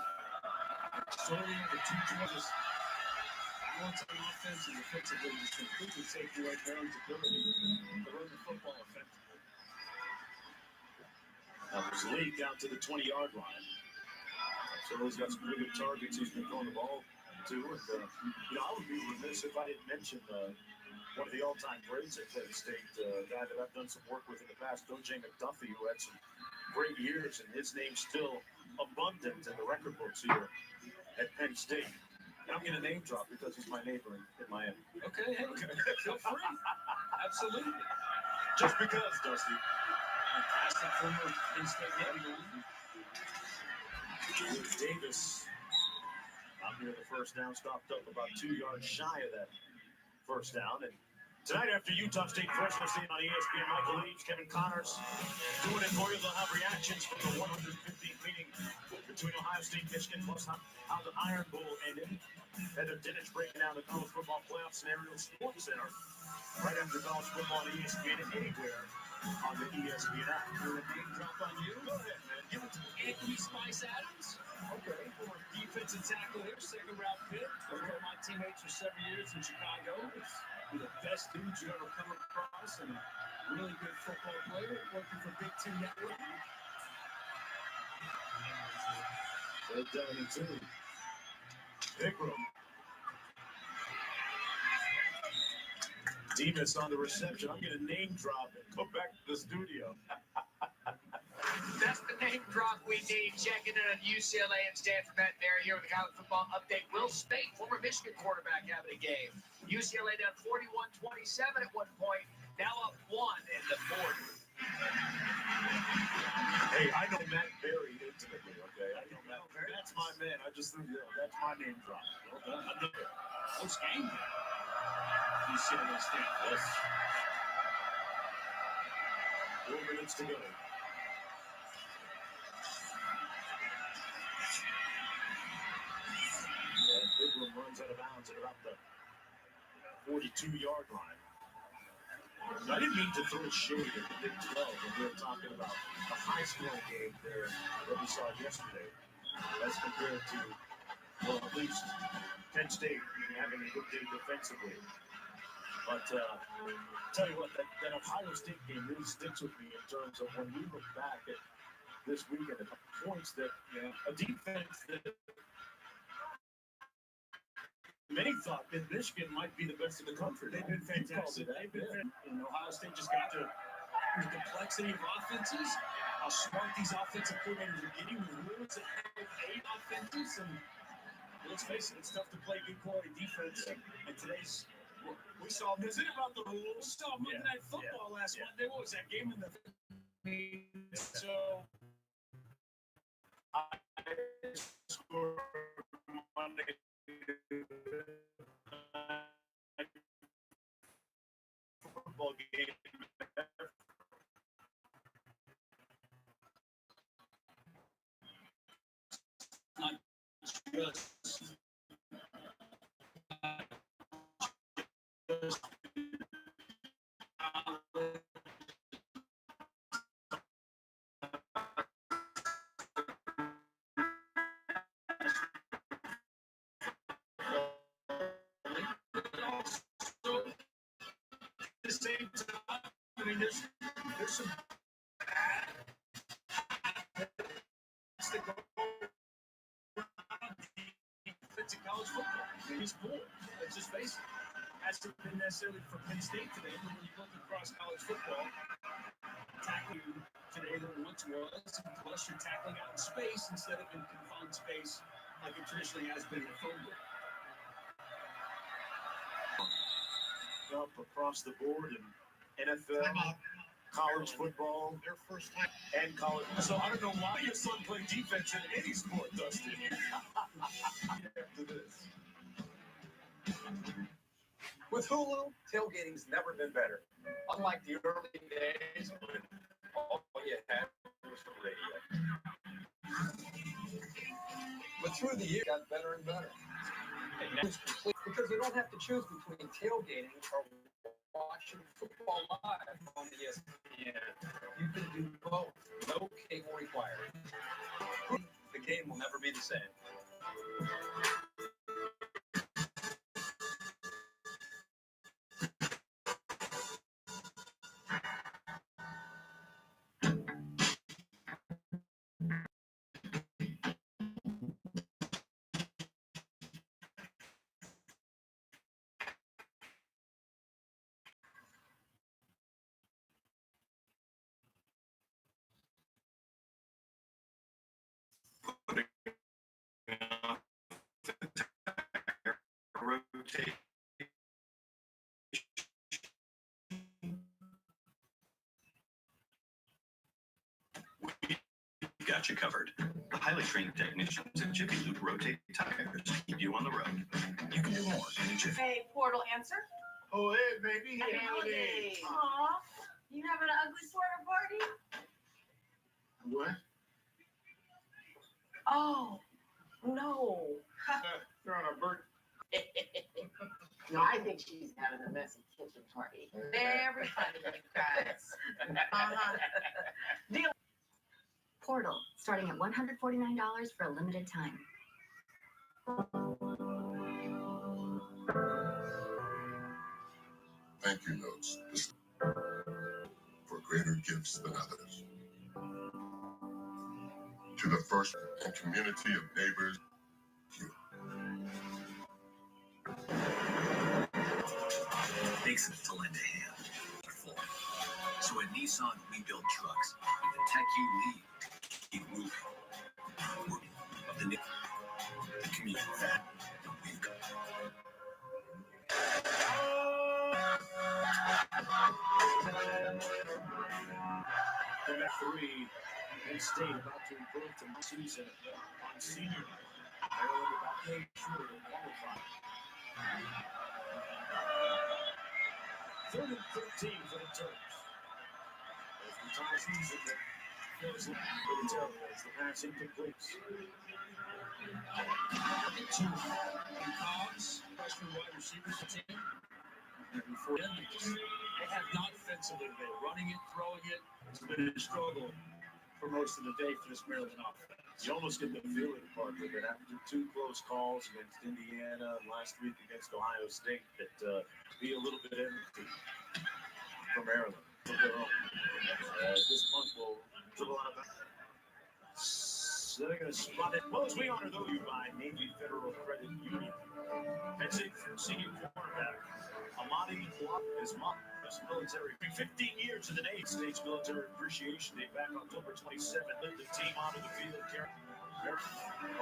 Solely over 2 quarters. Balance on offense and defensively just completely take away Maryland's ability to run the football effectively. Now there's Lee down to the 20-yard line. So he's got some really good targets he's been throwing the ball to. And, I would be remiss if I didn't mention one of the all-time greats at Penn State, a guy that I've done some work with in the past, O.J. McDuffie, who had some great years, and his name's still abundant in the record books here at Penn State. And I'm going to name drop because he's my neighbor in Miami. Okay, hey, feel free. Absolutely. Just because, Dusty. Fantastic former Penn State Navy. Davis, out here the first down, stopped up about 2 yards shy of that first down. And tonight, after Utah State freshman scene on ESPN, Michael Leach, Kevin Connors doing it for you. They'll have reactions from the 115th meeting between Ohio State and Michigan, plus how the Iron Bowl ended. Heather Dinich breaking down the college football playoff scenario at Sports Center right after college football on ESPN and anywhere on the ESPN app. You're a name drop on you. Go ahead, man. Give it to me. Anthony Spice Adams. Okay. Former defensive tackle here, second round pick. One of my teammates for 7 years in Chicago. He's the best dude you ever come across and a really good football player working for Big Ten Network. They're down in 2. Pickram. Demas on the reception. I'm going to name drop and go back to the studio. That's the name drop we need. Checking in on UCLA and Stanford Met there here with the college football update. Will Speight, former Michigan quarterback, having a game. UCLA down 41-27 at one point. Now up 1 in the fourth. Hey, I know Matt Berry intimately, okay? I know Matt Berry. That's my man. I just think, that's my name drop. Well done. Close game there. UCLA Stanford. 4 minutes to go. And Pickram runs out of bounds at about the 42-yard line. I didn't mean to throw shade at the Big 12 when we were talking about the high-scoring game there that we saw yesterday as compared to, well, at least Penn State having a good day defensively. But tell you what, that Ohio State game really sticks with me in terms of when we look back at this weekend, at the points that a defense that many thought that Michigan might be the best in the country. They've been fantastic. And Ohio State just got the complexity of offenses, how smart these offensive coordinators are getting with rules that have 8 offenses. And let's face it, it's tough to play good quality defense. And today's, we saw them. Is it about the rules? We saw Monday Night Football last Monday. What was that game in the? So I scored Monday. Football game. Not just the same time, I mean, there's some that go around defensive college football. I mean, he's poor. Let's just face it. Hasn't been necessarily for Penn State today, but when you look across college football, tackling today than it once was, plus you're tackling out in space instead of in confined space like it traditionally has been in the phone book. Up across the board in NFL, college football, Their first time. and college. So I don't know why your son played defense in any sport, Dustin. After this. With Hulu, tailgating's never been better. Unlike the early days when all you had was the radio. through the years, got better and better. Because they don't have to choose between tailgating or watching football live on ESPN. You can do both. No cable required. The game will never be the same. Rotate. We've got you covered. The highly trained technicians at Jiffy Lube rotate tires to keep you on the road. You can do more than Jiffy. Hey, Portal, answer. Oh, hey, baby. Happy holidays. Aw, you having an ugly sweater party? What? Oh, no. You're on a bird. No, I think she's having a messy kitchen party. Very funny, you guys. Deal. Portal, starting at $149 for a limited time. Thank you notes for greater gifts than others. To the first and community of neighbors, you. Makes it to lend a hand. So at Nissan, we build trucks with the tech you need to keep moving. Of the community that we've got. Number 3, Penn State about to improve to season on senior night. Maryland about to make sure to qualify. 3rd and 13 for the Terps. As the time season that feels like for the Terps, the pass incomplete. 2 in Cobbs, freshman wide receivers team. And before them, they have not offensively been running it, throwing it. It's been a struggle for most of the day for this Maryland offense. You almost get the feeling, Parker, that after 2 close calls against Indiana and last week against Ohio State, that be a little bit empty for Maryland. Of their own. This month will dribble out of that. So they're going to spot it. Well, as we honor those you by Navy Federal Credit Union. That's it for senior cornerback. Amadi is military. 15 years in the United States Military Appreciation Day back October 27th. Led the team onto the field.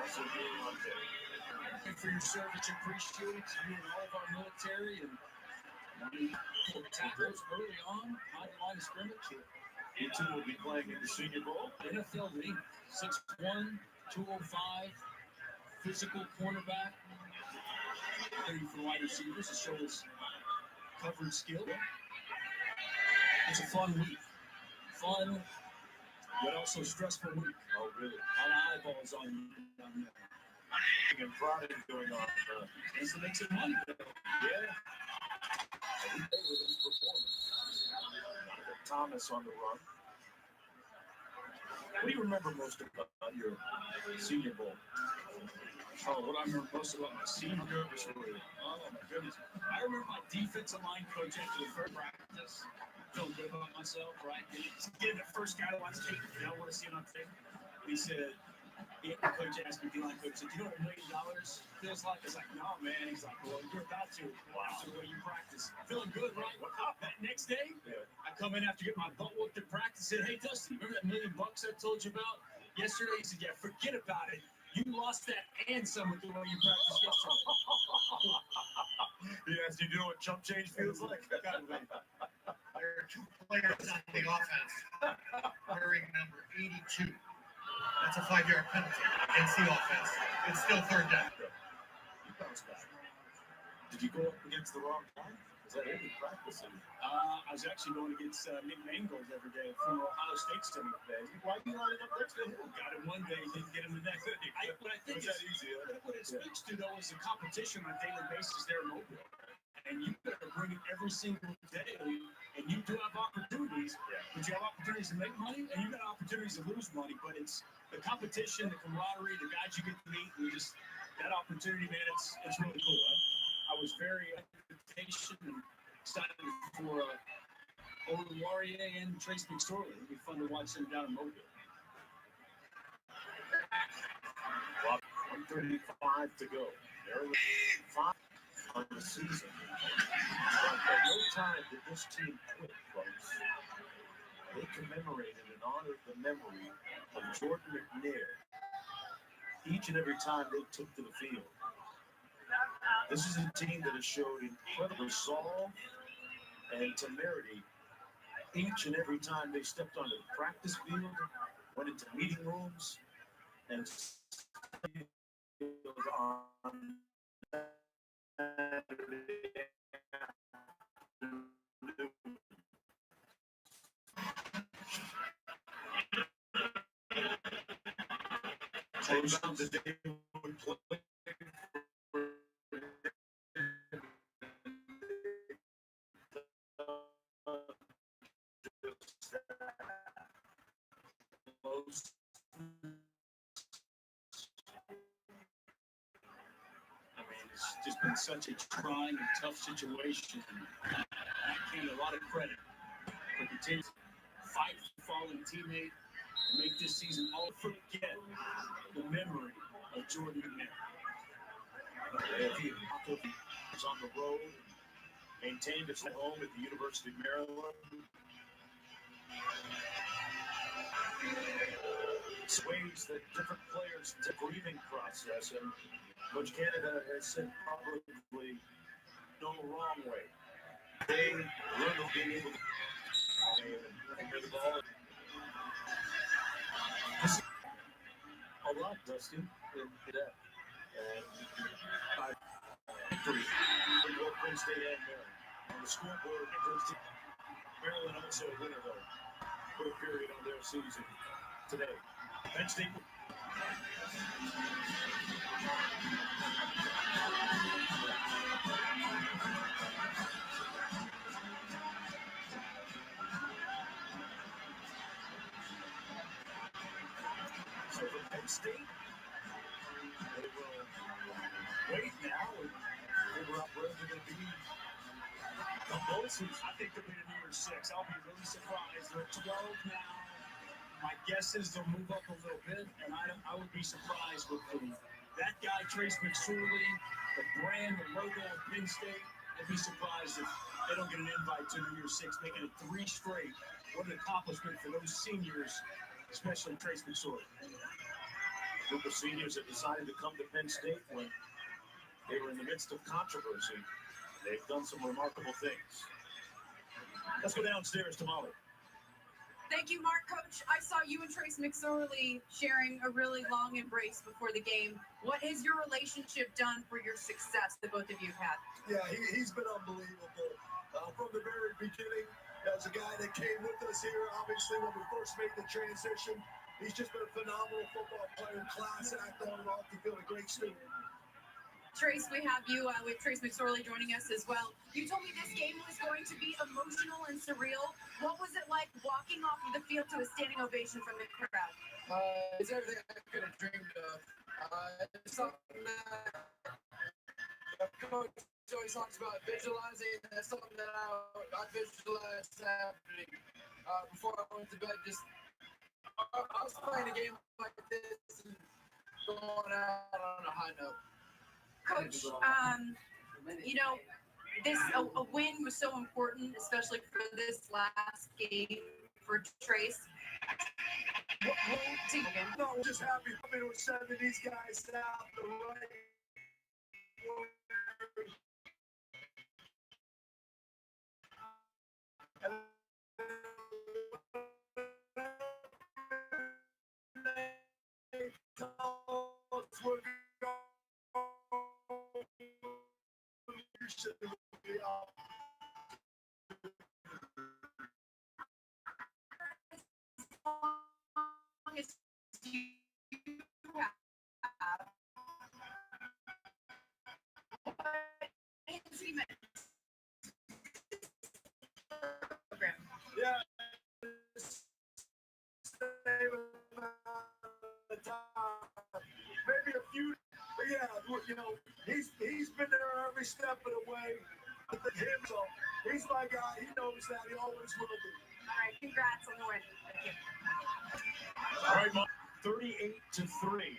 Also being on there. Thank you for your service. Appreciate you and all of our military and tackles early on, high line of scrimmage. You two will be playing in the Senior Bowl. NFL league, 6'1", 205, physical cornerback. Ready for wide receivers to show his coverage skill. It's a fun week. Fun, but also stressful week. Oh, really? A lot of eyeballs on you down there. And Friday going on. Needs to make some money. Yeah. With his performance. Thomas on the run. What do you remember most about your Senior Bowl? Oh, what I remember most about my senior nervous really. Oh my goodness. I remember my defensive line coach after the first practice. Feeling good about myself, right? Getting the first guy that wants to take the film, want to see it on tape. He said, the coach asked me, D-line coach, said, you know what $1 million feels like? I was like, no, man. He's like, well, you're about to. After the way you practice. Feeling good, right? That next day, I come in after getting my butt whooped at practice and said, hey, Dustin, remember that $1 million I told you about yesterday? He said, yeah, forget about it. You lost that and some with the way you practiced yesterday. Yes, you know what chump change feels like? There are 2 players on the offense wearing number 82. That's a 5-yard penalty against the offense. It's still 3rd down. You bounced back. Did you go up against the wrong guy? Is that every practice? I was actually going against Nick Mangold every day from Ohio State Center today. Why are you lining up next to him? Got him one day, didn't get him the next. What I think is that easy. What it speaks to, though, is the competition on a daily basis there in Mobile. And you better bring it every single day. And you do have opportunities, but you have opportunities to make money, and you got opportunities to lose money. But it's the competition, the camaraderie, the guys you get to meet, and just that opportunity, man. It's really cool. I was very invitation and excited for Owen Laurier and Trace McSorley. It'd be fun to watch them down in Mobile. 1:35 to go. Maryland 5 on the season. At no time did this team quit, folks. They commemorated and honored the memory of Jordan McNair each and every time they took to the field. This is a team that has showed incredible resolve and temerity each and every time they stepped onto the practice field, went into meeting rooms, and on sometimes the day would play it's just been such a trying and tough situation. I give a lot of credit for continuing to fight for fallen teammate and make this season all forget the memory of Jordan McNair. He was on the road, maintained his home at the University of Maryland. Ways that different players the grieving process, and Coach Canada has said probably no wrong way. They learn of being able to hear the ball. A lot, Dusty. And victory for both Penn State and Maryland. On the scoreboard, Maryland also a winner, though. Put a period on their season today. Penn State. So for Penn State, they will wait now and figure out where they're going to be. The Bolsons, I think they'll be in New Year's 6. I'll be really surprised. They're at 12 now. My guess is they'll move up a little bit, and I would be surprised with that guy, Trace McSorley, the brand, the logo of Penn State. I'd be surprised if they don't get an invite to New Year's 6, making it 3 straight. What an accomplishment for those seniors, especially Trace McSorley. A group of seniors have decided to come to Penn State when they were in the midst of controversy. They've done some remarkable things. Let's go downstairs to Molly. Thank you, Mark. Coach, I saw you and Trace McSorley sharing a really long embrace before the game. What has your relationship done for your success that both of you have had? Yeah, he's been unbelievable. From the very beginning, as a guy that came with us here, obviously, when we first made the transition, he's just been a phenomenal football player, class act on and off the field, a great student. Trace, we have you with Trace McSorley joining us as well. You told me this game was going to be emotional and surreal. What was it like walking off of the field to a standing ovation from the crowd? It's everything I could have dreamed of. It's something that Coach always talks about visualizing. That's something that I visualized happening before I went to bed. I was playing a game like this and going out on a high note. Coach, you know, a win was so important, especially for this last game for Trace. No, we're just happy to send these guys out the right he's been there every step of the way. So he's my guy. He knows that. He always will be. All right, congrats on the win. Thank you. All right, Mom, 38-3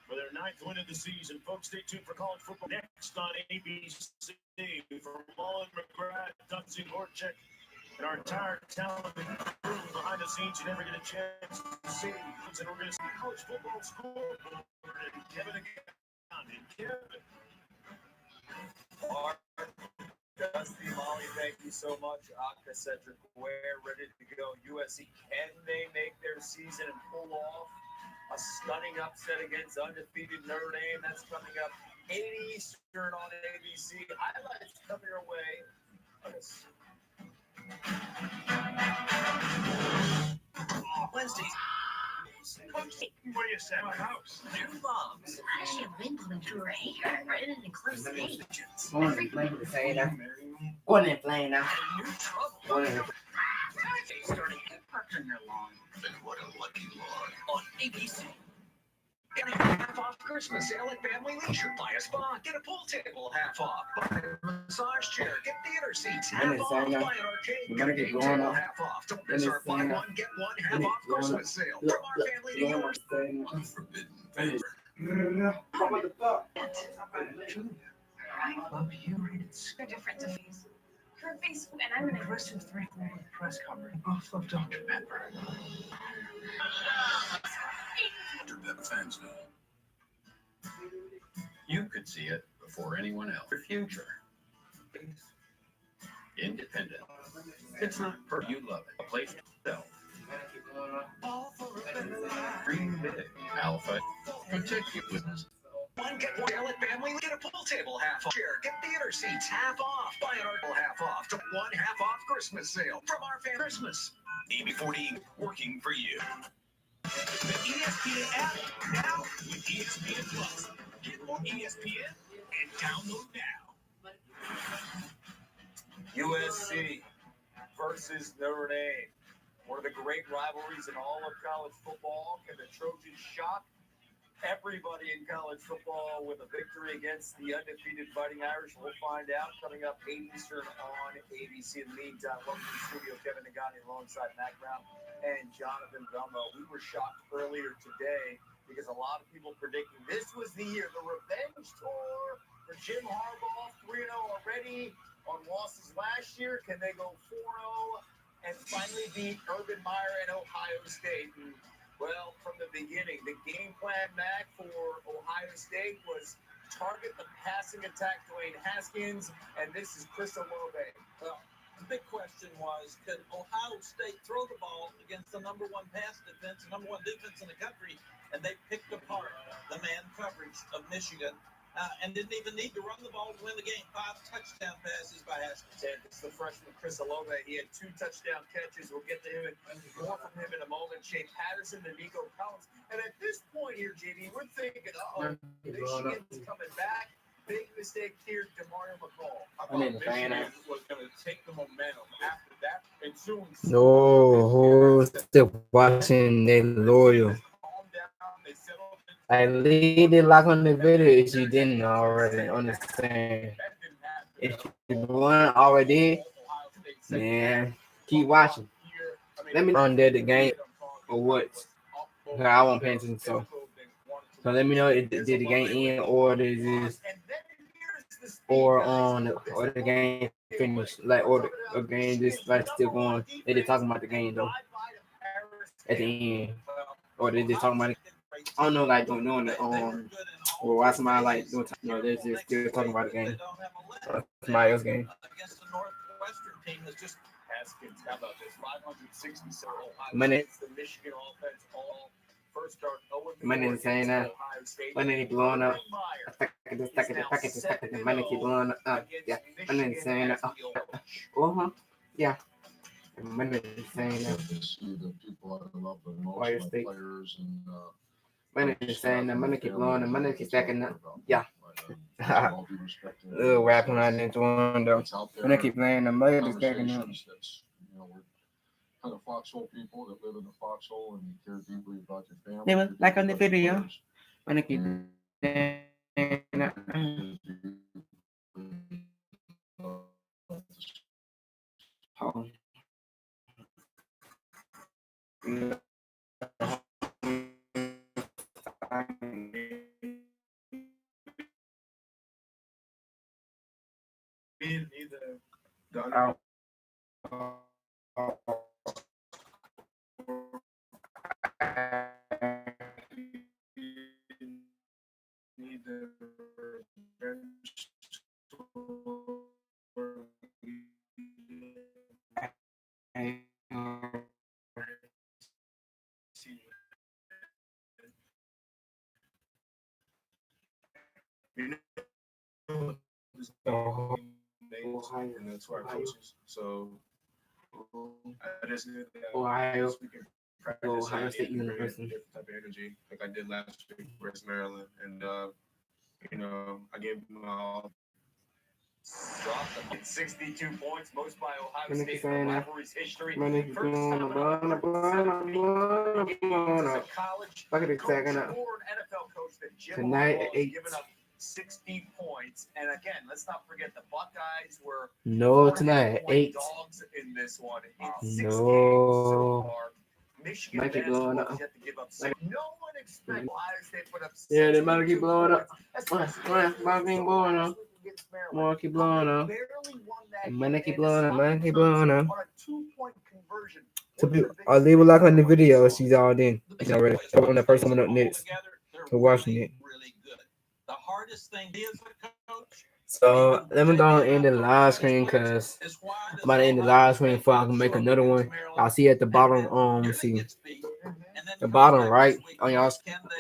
for their 9th win of the season. Folks, stay tuned for college football next on ABC. For Mullen, McGrath, Dunsey, Horchek, and our entire talented crew behind the scenes you never get a chance to see. And we're going to see college football scoreboard and Kevin again. And Kevin. Mark, Dusty, Molly, thank you so much. Aka, Cedric Ware, ready to go. USC, can they make their season and pull off a stunning upset against undefeated Notre Dame? That's coming up 8 Eastern on ABC. Highlights coming your way. Wednesday. What do you say? My house. New moms. How does she have wind blowing through her hair? We're in an enclosed space. Go on and play the same now. Go on and play now. Go on and Starting at Park on your lawn. And what a lucky lawn. On ABC. Getting half off Christmas sale at Family Leisure. Buy a spa, get a pool table half off. Buy a massage chair, get theater seats half off. Buy an arcade, get a game table half off. Don't miss our buy one, get one half off Christmas sale from our Family Leisure. Unforbidden favor. What the fuck? I love you. They're different to face. Her face, and I'm in a Listen to the press coverage. Both love Dr. Pepper. Dr. Pepper fans know. You could see it before anyone else. Your future. Independent. It's not per you love it. A place to sell. Dream big. Alpha. Protect your business. One get one sale at Family. Get a pool table half off. Chair, get theater seats half off. Buy an article half off. One half off Christmas sale from our family. Christmas. EB40 working for you. The ESPN app now with ESPN Plus. Get more ESPN and download now. USC versus Notre Dame. One of the great rivalries in all of college football. Can the Trojans shock everybody in college football with a victory against the undefeated Fighting Irish? We'll find out coming up 8 Eastern on ABC. In the meantime, welcome to the studio, Kevin Nagani alongside Matt Brown and Jonathan Gumbo. We were shocked earlier today because a lot of people predicting this was the year, the revenge tour for Jim Harbaugh, 3-0 already on losses last year. Can they go 4-0 and finally beat Urban Meyer and Ohio State? And, well, from the beginning, the game plan, Mac, for Ohio State was target the passing attack, Dwayne Haskins, and this is Chris Olave. Well, the big question was, could Ohio State throw the ball against the number one pass defense, the number one defense in the country, and they picked apart the man coverage of Michigan and didn't even need to run the ball to win the game. 5 touchdown passes by Haskins. And it's the freshman Chris Olave. He had 2 touchdown catches. We'll get to him and more from him in a moment. Shane Patterson and Nico Collins. And at this point here, JD, we're thinking, Michigan's coming back. Big mistake here, DeMario McCall. I thought Michigan was going to take the momentum after that. And soon. No, who's still watching? They loyal. I leave it lock on the video if you didn't already understand. If you weren't already, man, keep watching. Let me on there the game or what? I won't pay attention. So let me know if did the game end or is or on or the game finished, like or the game just like still going. They just talking about the game though at the end, or they just talking about it. I don't know, like doing it or why somebody like doing, they're just still talking about the game. Somebody else's game. Against the Northwestern team that's just Haskins, how about this? 567 Money. the Michigan offense all first start. Money is saying that. Money blowing up. The money keep blowing up. Yeah. Money is saying that. Yeah. Money is saying that. See the people I love the most, Why my players and money is saying that. Money keep blowing up. Money keep stacking up. Yeah. all due respect to Little rapping on this one though. Money keep playing the money is stacking up. That's, we're kind of foxhole people that live in the foxhole and you care deeply about your family. They were like on the video. Money keep And that's where our coaches. So I just knew that Ohio. this week in practice, Ohio I State needed to bring a University. different type of energy, like I did last week versus Maryland, and I gave them all. Dropped them in 62 points, most by Ohio When State in the rivalry's history. Man, if First you're time on in 117 games as a college Look at it coach second up. or an NFL coach that Jim Tonight Harbaugh at has 8. given up 60 points. And again, let's not forget the Buckeyes were No, tonight at 8. dogs in this one. In 6 games so No. far, Michigan Might keep blowing basketball up. has yet to give up 6. No one expected Ohio State put up 60 Yeah, they might keep blowing up. points. Might keep blowing up. More keep blowing up. Barely won that Might keep game, blowing up. and Might keep blowing up. on a 2-point conversion. So I'll leave a like on the video. She's all in. It's already. So on the first one up next. We're watching it. Really good. The hardest thing is a coach. So let me go and end the live screen because I'm about to end the live screen before I can make another one. Y'all see at the bottom, see the bottom right on y'all,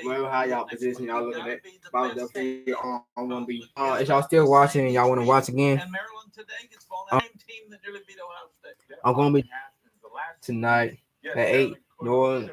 wherever how y'all position y'all looking at. Bottom left here on want to be. If y'all still watching and y'all want to watch again, I'm gonna be tonight at 8. No,